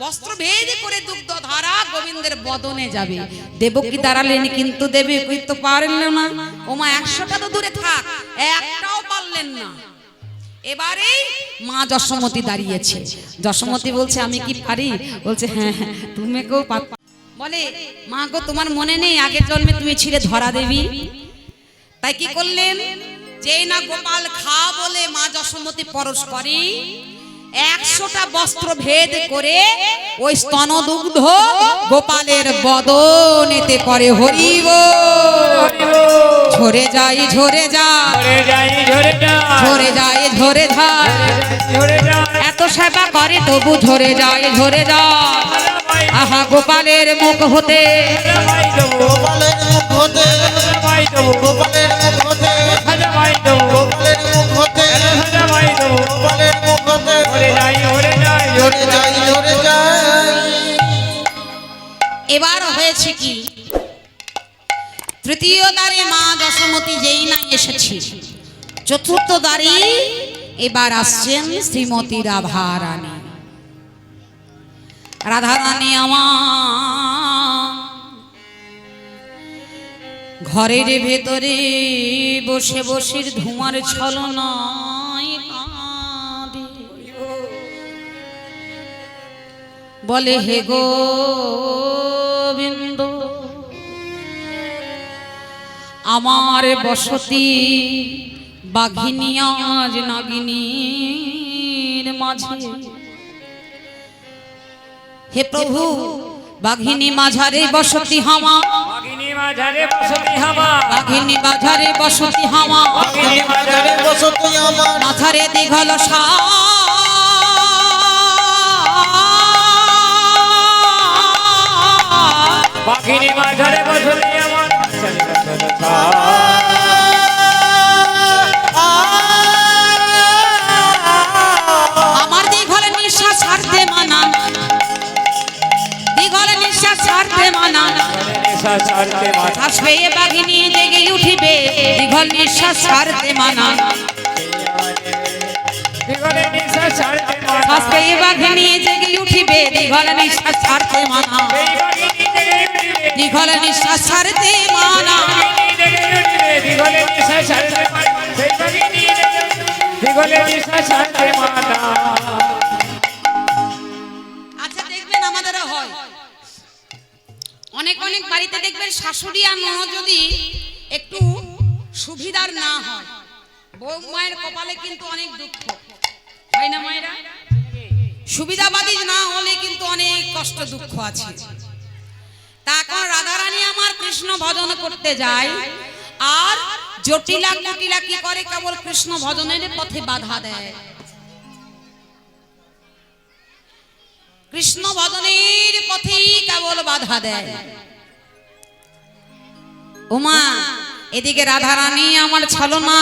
বস্ত্র ভেদ করে দুগ্ধ ধারা গোবিন্দের বদনে যাবে। দেবকী দাঁড়ালেন কিন্তু দেবে তো পারলেন না। ওমা 100টা তো দূরে থাক, একটাও পারলেন না। এবারে মা যশোমতী দাঁড়িয়েছে। যশোমতী বলছে আমি কি পারি? বলছে হ্যাঁ হ্যাঁ তুমি কেউ বলে মা গো তোমার মনে নেই আগের জন্মে তুমি ছিলে ধরা দেবী? তাই কি করলেন, যেই না গোপাল খা বলে মা যশোমতী পরশ করে 100টা বস্ত্র ভেদ করে ওই স্তন দুগ্ধ গোপালের বদনেতে করে হরি বল। ঝরে যাই ঝরে যায়, ঝরে যায় ঝরে যায়, এত সেবা করে তবু ঝরে যায় ঝরে যায়। আহা গোপালের মুখ হতে, গোপালের মুখ হতে, গোপালের মুখ হতে, গোপালের মুখ হতে, গোপালের মুখ হতে ঝরে যাই ঝরে যাই। এবার হয়েছে কি, তৃতীয় দ্বারে মা যশোমতী যেই না এসেছে, চতুর্থ দ্বারে এবার আসছেন শ্রীমতী রাধারানী। রাধারানী আমার ঘরের ভেতরে বসে বসে ধুমার ছলনায় কাঁদে। বলে হে গোবিন্দ আমার বসতি বাঘিনী আজ নাগিনীর মাঝে। হে প্রভু বাঘিনী মাঝারে বসতি হামা, বাঘিনী মাঝারে বসতি হামা, বাঘিনী মাঝারে বসতি হামা, বাঘিনী মাঝারে বসতি আমার, মাথারে দীঘল বাঘিনী মাঝারে বসতি আমার, আমার দীঘল নিঃশ্বাস ছাড়তে মানা, দীঘল নিঃশ্বাস ছাড়তে মানা। শ্বাস পেয়ে বাঘিনী জেগে উঠিবে, দীঘল নিঃশ্বাস ছাড়তে মানা। শ্বাস পেয়ে বাঘিনী জেগে উঠিবে, দীঘল নিঃশ্বাস ছাড়তে মানা, দীঘল নিঃশ্বাস ছাড়তে মানা। আচ্ছা দেখবেন আমাদেরও হয়, অনেক অনেক বাড়িতে দেখবেন শাশুড়ি আর ননদ যদি একটু সুবিধার না হয়, বউ মায়ের কপালে কিন্তু অনেক দুঃখ হয় না মায়েরা? সুবিধাবাদী না হলে কিন্তু অনেক কষ্ট দুঃখ আছে। তা এখন রাধারানী আমার কৃষ্ণ ভজন করতে যায়, আর জটিলা কুটিলা কি করে, কেবল কৃষ্ণ ভজনের পথে বাধা দেয়। কৃষ্ণ ভজনের পথেই কেবল বাধা দেয়। ওমা এদিকে রাধারানী আমার ছলনা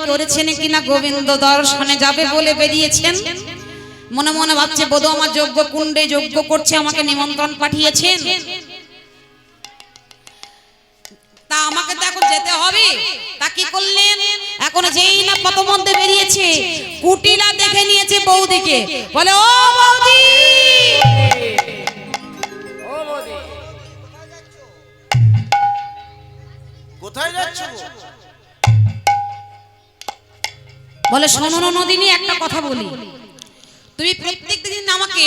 করেছেন কিনা গোবিন্দ দর্শনে যাবে বলে বেরিয়েছেন, মনে মনে ভাবছে বোধ আমার যজ্ঞ কুণ্ডে যজ্ঞ করছে, আমাকে নিমন্ত্রণ পাঠিয়েছেন, তা আমাকে তো এখন যেতে হবে। তা কি করলেন, এখন যেই না পথ মধ্যে বেরিয়েছে কুটিলা দেখে নিয়েছে বৌদিকে, বলে ও বৌদি, ও বৌদি, কোথায় যাচ্ছ? বলে শোনো না নদিনী, একটা কথা বলি, তুমি প্রত্যেক দিন আমাকে,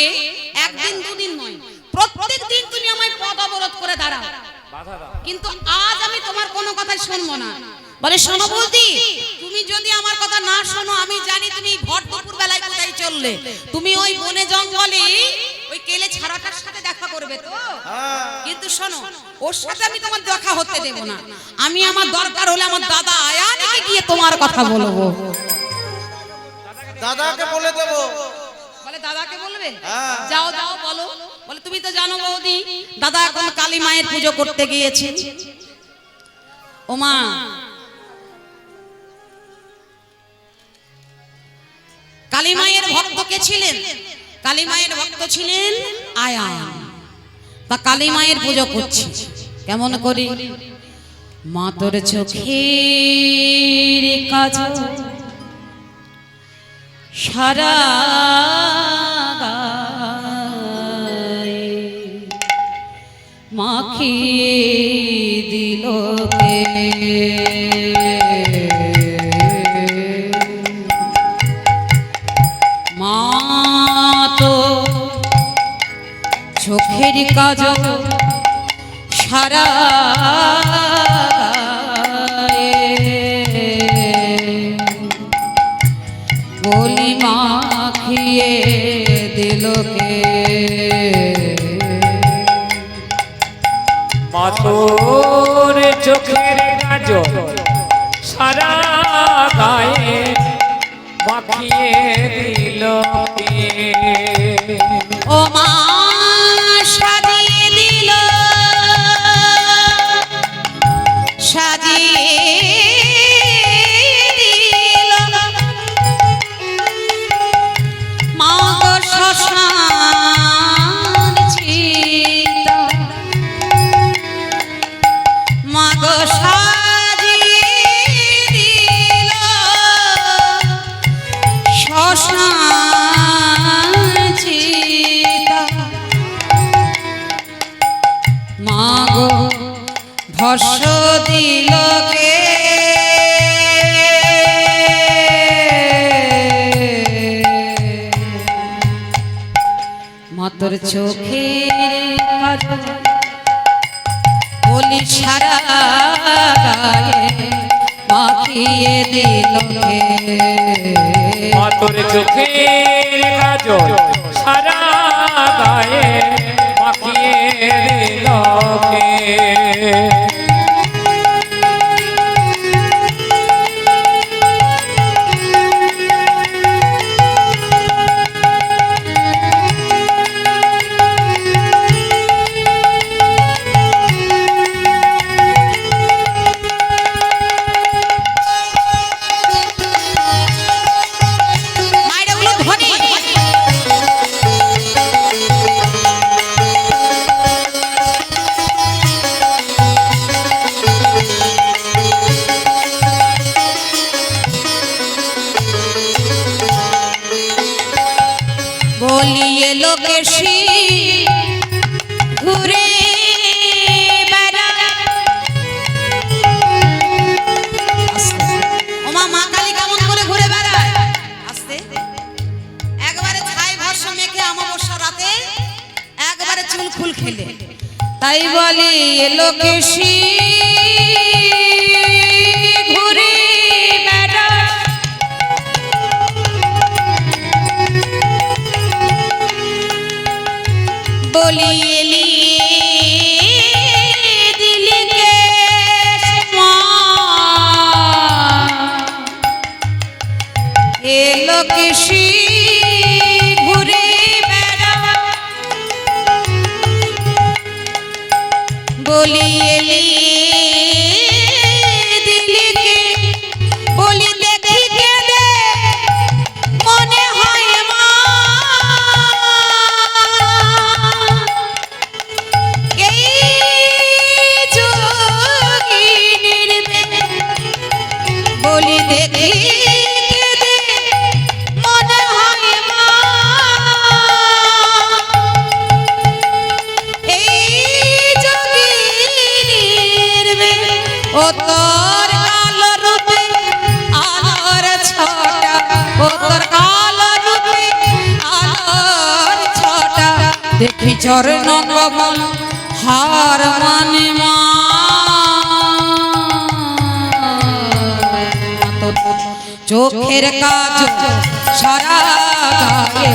একদিন দুদিন নয়, প্রত্যেক দিন তুমি আমায় পথ অবরোধ করে দাঁড়াও, বাধা দাও। কিন্তু আজ আমি তোমার কোনো কথা শুনবো না। বলে শোনো বৌদি, তুমি যদি আমার কথা না শোনো, আমি জানি তুমি ভর দুপুর বেলায় কোথায় চললে, তুমি ওই বনে জঙ্গলে ওই কেলে ছাড়াটার সাথে দেখা করবে তো, কিন্তু শোনো ওর সাথে আমি তোমার দেখা হতে দেব না, আমি আমার দরকার হলে আমার দাদা আয়ানিকে গিয়ে তোমার কথা বলবো। দাদাকে বলে দেবো। বলে দাদাকে বলবে, হ্যাঁ। যাও যাও বলো। বলে তুমি তো জানো বৌদি, দাদা এখন কালী মায়ের পুজো করতে গিয়েছে। ওমা কালী মায়ের ভক্ত কে ছিলেন? কালী মায়ের ভক্ত ছিলেন আয়ান, তা কালী মায়ের পুজো করছে কেমন করি, মা তোর চোখের কাজ সারা গায়ে মাখিয়ে দিল কে, মা তো চোখের কাজ সারা বলি মাখিয়ে দিল কে, মা তোর চোখের কাজল সারা গায়ে মাখিয়ে দিল কে, ও মা সাজিয়ে দিল, সাজিয়ে দিল মা গো শ্মশান চিতা, মা গো সাজিয়ে দিল শ্মশান চিতা, মা গো ভস্য দিল কে, মা তোর চোখের কাজল বলি সারা গায়ে মাখিয়ে দিল কে, মা তোর চোখের কাজল সারা গায়ে মাখিয়ে দিল কে, মায়েরা বলো ধনী, বলিয়ে লোকেশি ঘুরে বেড়ায়। ওমা মা কালী কেমন করে ঘুরে বেড়ায়, আস্তে একবারে ছাই ভস্য মেখে অমাবস্যা রাতে একবারে চুল ফুল খেলে, তাই বলি লোকেশি ঘুরে বেড়ায়, বলি এলি দিলি কেশ মা, এলো কেশি ঘুরে বেড়া, ও তোর কালো রূপে আলোর ছটা, ও তোর কালো রূপে আলোর ছটা, দেখি চরণ কমল হার মানে মা। চোখের কাজ সারা গায়ে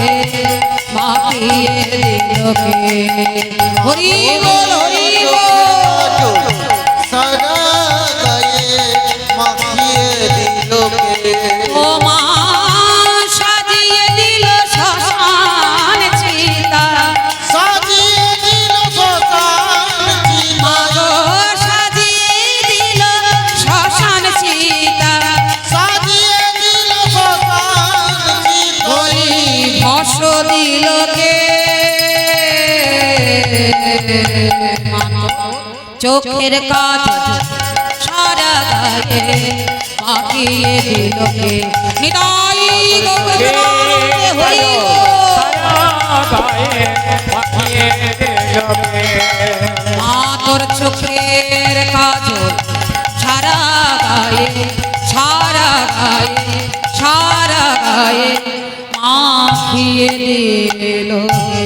মাখিয়ে দিলকে, হরি বল হরি বল। সারা গায়ে মাখিয়ে দিলকে, ও মা সাজিয়ে দিল শ্মশান চিতা, সাজিয়ে দিল শ্মশান মা চিতা, গো সাজিয়ে দিল শ্মশান চিতা, সাজিয়ে দিল শ্মশান চিতা। ওই ভস্য দিল কে, চোখের কাজ সারা গায়ে মাখিয়ে দিল কে, নিতাই গৌরাঙ্গে হরি বল। মা তোর চোখের কাজল সারা গায়ে সারা গায়ে সারা গায়ে মাখিয়ে দিল কে।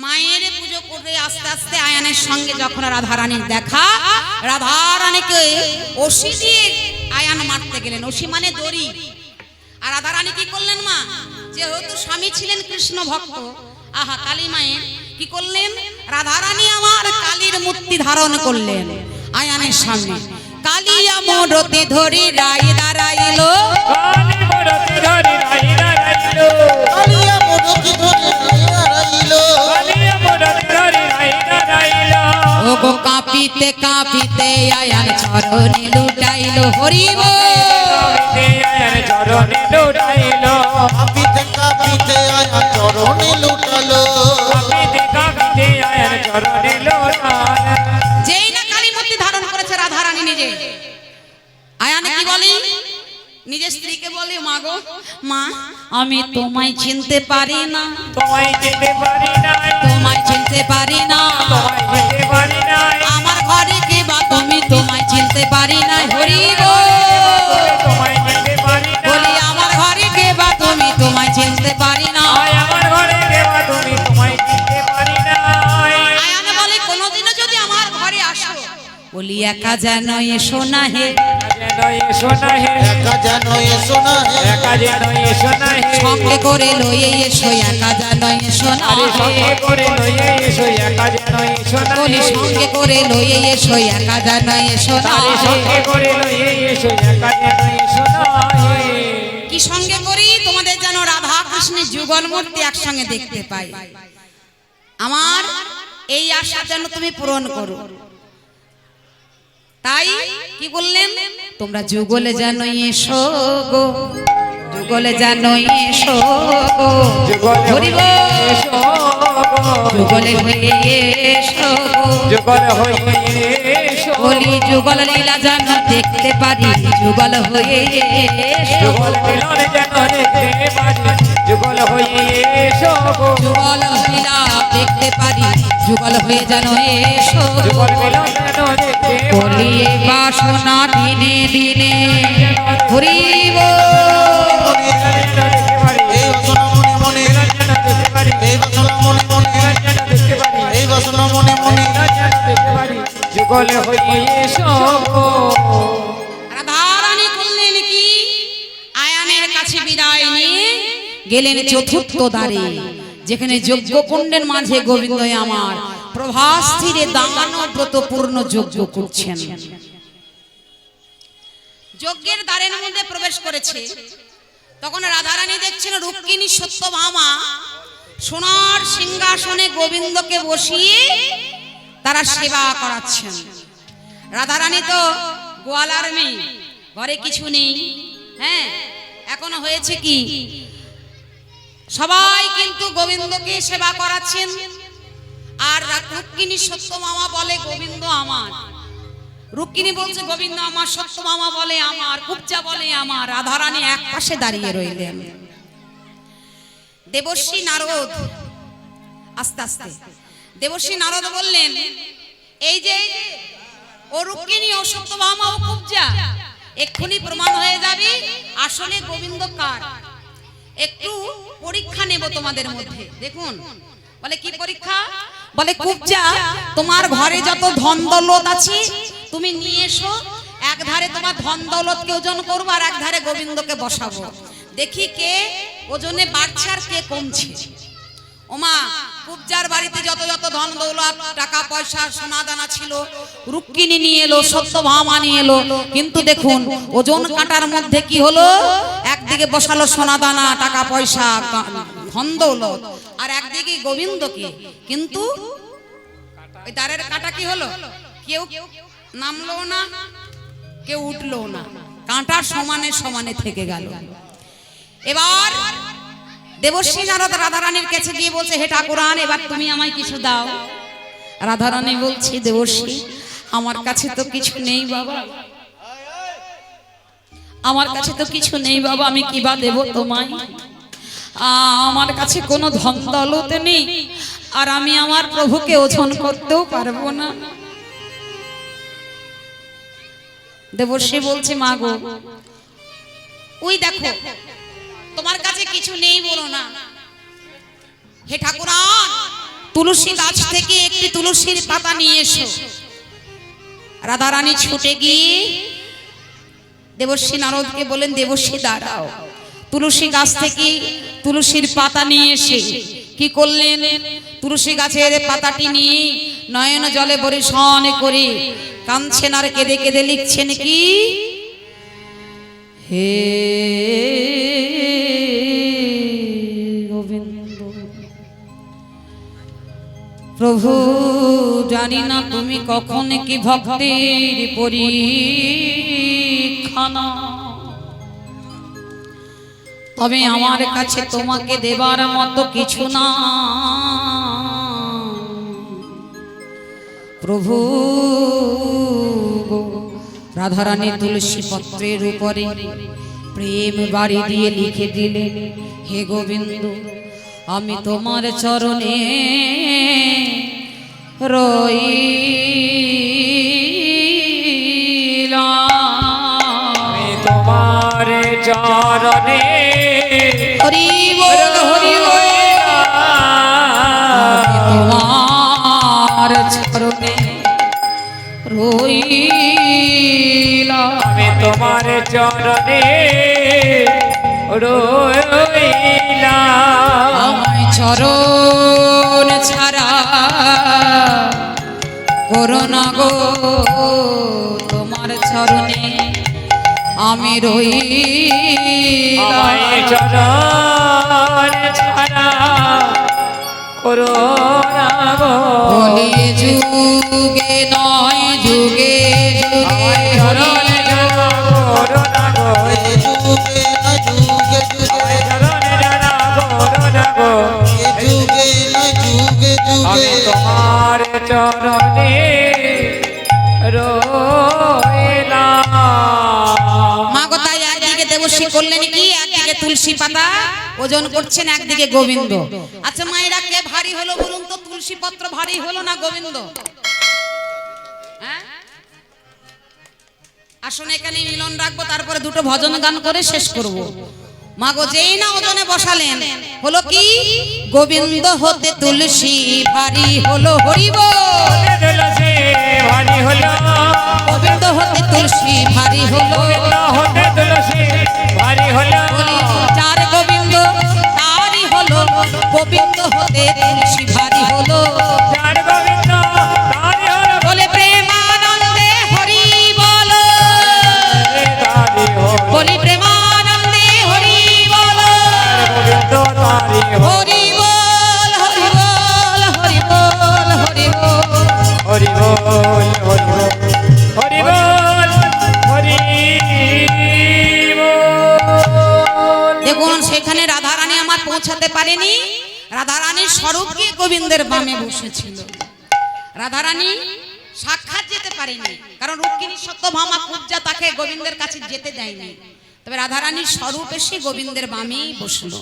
মায়ের পুজো করে আস্তে আস্তে আয়ানের সঙ্গে যখন রাধারানীর দেখা, রাধারানীকে অসি দিয়ে আয়ান মারতে গেলেন। অসি মানে দড়ি। আর রাধারানী কি করলেন মা, যেহেতু স্বামী ছিলেন কৃষ্ণ ভক্ত, আহা কালী মায়ের কি করলেন, রাধারানী আমার কালীর মূর্তি ধারণ করলেন আয়ানের সামনে। কালিয়া মোড়তে ধরি রাই দাঁড়াইলো, কালিয়া মোড়কে ধরে হারাইল, ও গো কাঁপিতে কাঁপিতে আয়ান চরণে লুটাইলো, হরি বল। কাঁপিতে কাঁপিতে আয়া চরণে লুটালো, যেই না কালী মূর্তি ধারণ করেছে রাধারানী নিজে, আয়ান কি বলে, নিজের স্ত্রীকে বলে, মা গো মা আমি তোমায় চিনতে পারি না, তোমায় যেতে পারি নাই, তোমায় চিনতে পারি না, তোমায় যেতে পারি নাই, আমার ঘরে কে বা তুমি, তোমায় চিনতে পারি না, হরি গো। তোমায় যেতে পারি নাই, বলি আমার ঘরে কে বা তুমি, তোমায় চিনতে পারি না। আমার ঘরে দেওয়া তুমি, তোমায় যেতে পারি নাই। আয়ান বলে কোনোদিনও যদি আমার ঘরে আসো, বলি একা যেন এসো না হে, যেন এসো না হে, একা যেন এসো না হে, একা যেন এসো না হে, সঙ্গে করে লয়ে এসো, একা যেন এসো না আরে সঙ্গে হে, করে লইয়ে এসো, একা যেন এসো না বলি হে, সঙ্গে করে লয়ে এসো, একা যেন এসো না আরে হে। সঙ্গে করে লইয়ে এসো, একা যেন এসো না হে। কি সঙ্গে করি, তোমাদের যেন রাধা কৃষ্ণের যুগল মূর্তি একসঙ্গে দেখতে পাই, আমার এই আশা যেন তুমি পূরণ করো। তাই কি বললেন, তোমরা যুগলে যেন এসো গো, যুগলে যেন এসো গো, হরি বল। যুগলে হয়ে এসো গো, যুগল হয়ে এসো, বলি যুগল লীলা যেন দেখতে পারি, যুগল হয়ে এসো, যুগল মিলন যেন দেখতে পারি, যুগল হয়ে এসো গো, যুগল লীলা দেখতে পারি, যুগল হয়ে যেন এসো, যুগল মিলন যেন দেখতে বলি এই বাসনা দিনে দিনে হরি বল। এই বাসনা মনে মনে, এই বাসনা মনে মনে, এই বাসনা মনে মনে, যুগল হয়ে এসো গো। রাধারানী করলেন কি, আয়ানের কাছে বিদায় নিয়ে গেলেন চতুর্থ দ্বারে, যেখানে যজ্ঞ কুণ্ডের মাঝে গোবিন্দ আমার প্রভাস তীরে দান ব্রত পূর্ণ যজ্ঞ করছেন। যজ্ঞের দ্বারের মধ্যে প্রবেশ করেছে, তখন রাধারানী দেখছেন রুক্মিণী সত্যভামা সোনার সিংহাসনে গোবিন্দকে বসিয়ে তারা সেবা করাচ্ছেন। রাধারানী তো গোয়ালার মেয়ে, ঘরে কিছু নেই, হ্যাঁ এখনো হয়েছে কি, সবাই কিন্তু গোবিন্দকে সেবা করাচ্ছেন। আর রুক্মিণী সত্যভামা বলে গোবিন্দ আমার, রুক্মিণী বলছে গোবিন্দ আমার, সত্যভামা বলে আমার, কুবজা বলে আমার। রাধারানী এক পাশে দাঁড়িয়ে রইলেন। দেবর্ষি নারদ আস্তে আস্তে দেবর্ষী নারদ বললেন, এই যে ও রুক্মিণী ও সত্যভামা ও কুব্জা, এক্ষুনি প্রমাণ হয়ে যাবে আসলে গোবিন্দ কার। একটু পরীক্ষা নেব তোমাদের মধ্যে। দেখুন, বলে কি পরীক্ষা? বলে কুব্জা, তোমার ঘরে যত ধন দৌলত আছে তুমি নিয়ে এসো, এক ধারে তোমার ধন দৌলতকে ওজন করবো আর এক ধারে গোবিন্দকে বসাবো, দেখি কে ওজনে বাড়ছে আর কে কমছে। ওমা, কুব্জার বাড়িতে যত যত ধন দৌলত টাকা পয়সা সোনা দানা ছিল রুক্মিণী নিয়ে এলো, সত্যভামা নিয়ে এলো, কিন্তু দেখুন ওজন কাটার মধ্যে কি হলো, একদিকে বসালো সোনা দানা টাকা পয়সা ধন দৌলত আর একদিকে গোবিন্দকে, কিন্তু ওই দাঁড়ের কাটা কি হলো, কেউ নামলো না কেউ উঠলো না, কাঁটা সমানে সমানে থেকে গেল। এবার দেবর্ষী নারদ রাধারানীর কাছে গিয়ে বলছে, হে ঠাকুরান, এবার তুমি আমায় কিছু দাও। রাধারানী বলছে, দেবর্ষী আমার কাছে তো কিছু নেই বাবা, আমার কাছে তো কিছু নেই বাবা, আমি কিবা দেব তোমায়, আমার কাছে কোনো ধন দৌলত নেই, আর আমি আমার প্রভুকে ওজন করতেও পারবো না। দেবর্ষী বলছে, মা গো, ওই দেখো তোমার কাছে কিছু নেই বলো না, হে ঠাকুরান তুলসী গাছ থেকে একটি তুলসীর পাতা নিয়ে এসো। রাধারানী ছুটে গিয়ে দেবর্ষী নারদকে বলেন, দেবর্ষী দাঁড়াও। তুলসী গাছ থেকে তুলসীর পাতা নিয়ে এসে কি করলেন, তুলসী গাছের পাতাটি নিয়ে নয়ন জলে বরিশন করে কাঁদছেন আর কেঁদে কেঁদে লিখছেন কি, হে গোবিন্দ প্রভু, জানি না তুমি কখন কি ভক্তির পরীক্ষা নাও, তবে আমার কাছে তোমাকে দেবার মতো কিছু না প্রভু। রাধারানী তুলসী পত্রের উপরে প্রেম বাড়ি দিয়ে লিখে দিলেন, হে গোবিন্দ আমি তোমার চরণে রইলাম, তোমার চরণে হরি বল হরি বল, তোমার চরণে রইলাম, আমি তোমার চরণে রইলাম, আমায় চরণ ছাড়া করোনা গো, তোমার চরণে আমি রইলাম, আমায় চরণ ছাড়া করোনা গো, বলি যুগে নয় যুগে যুগে চরণে জানা করোনা গো, যুগে না যুগে যুগে, চরণে জানা করোনা গো, যুগে না যুগে আমি যুগে, তোমার চরণে রইলাম। মা গো, তাই একদিকে দেবশ্রী করলেন কি, একদিকে তুলসী পাতা ওজন করছেন, একদিকে গোবিন্দ। আচ্ছা মায়েরা, কে ভারী হলো বলুন তো, তুলসী পত্র ভারী হলো না গোবিন্দ? হ্যাঁ, আসুন এখানে মিলন রাখবো, তারপরে দুটো ভজন গান করে শেষ করব। মা গো, যেই না ওজনে বসালেন, হলো কি, গোবিন্দ হতে তুলসী ভারী হলো, হরি বল। তুলসী ভারী হলো, গোবিন্দ হতে তুলসী ভারী হলো, গোবিন্দ হতে তুলসী ভারী হলো, বলি যার গোবিন্দ তারই হলো, গোবিন্দ হতে তুলসী ভারী হলো, যার গোবিন্দ তারই হলো, বলে প্রেমানন্দে হরি বল, তারই হলো, বলি প্রেমানন্দে হরি বল, গোবিন্দ তারই হলো, হরি বল হরি বল হরি বল হরি বল। হরি বল হরি বল হরি বল হরি বল। দেখুন সেখানে রাধারানী আমার পৌঁছাতে পারেনি, রাধারানীর স্বরূপ গিয়ে গোবিন্দের বামে বসেছিল। রাধারানী সাক্ষাৎ যেতে পারেনি, কারণ রুক্মিণী সত্যভামা কুব্জা তাকে গোবিন্দের কাছে যেতে দেয়নি, তবে রাধারানীর স্বরূপ এসে গোবিন্দের বামেই বসলো।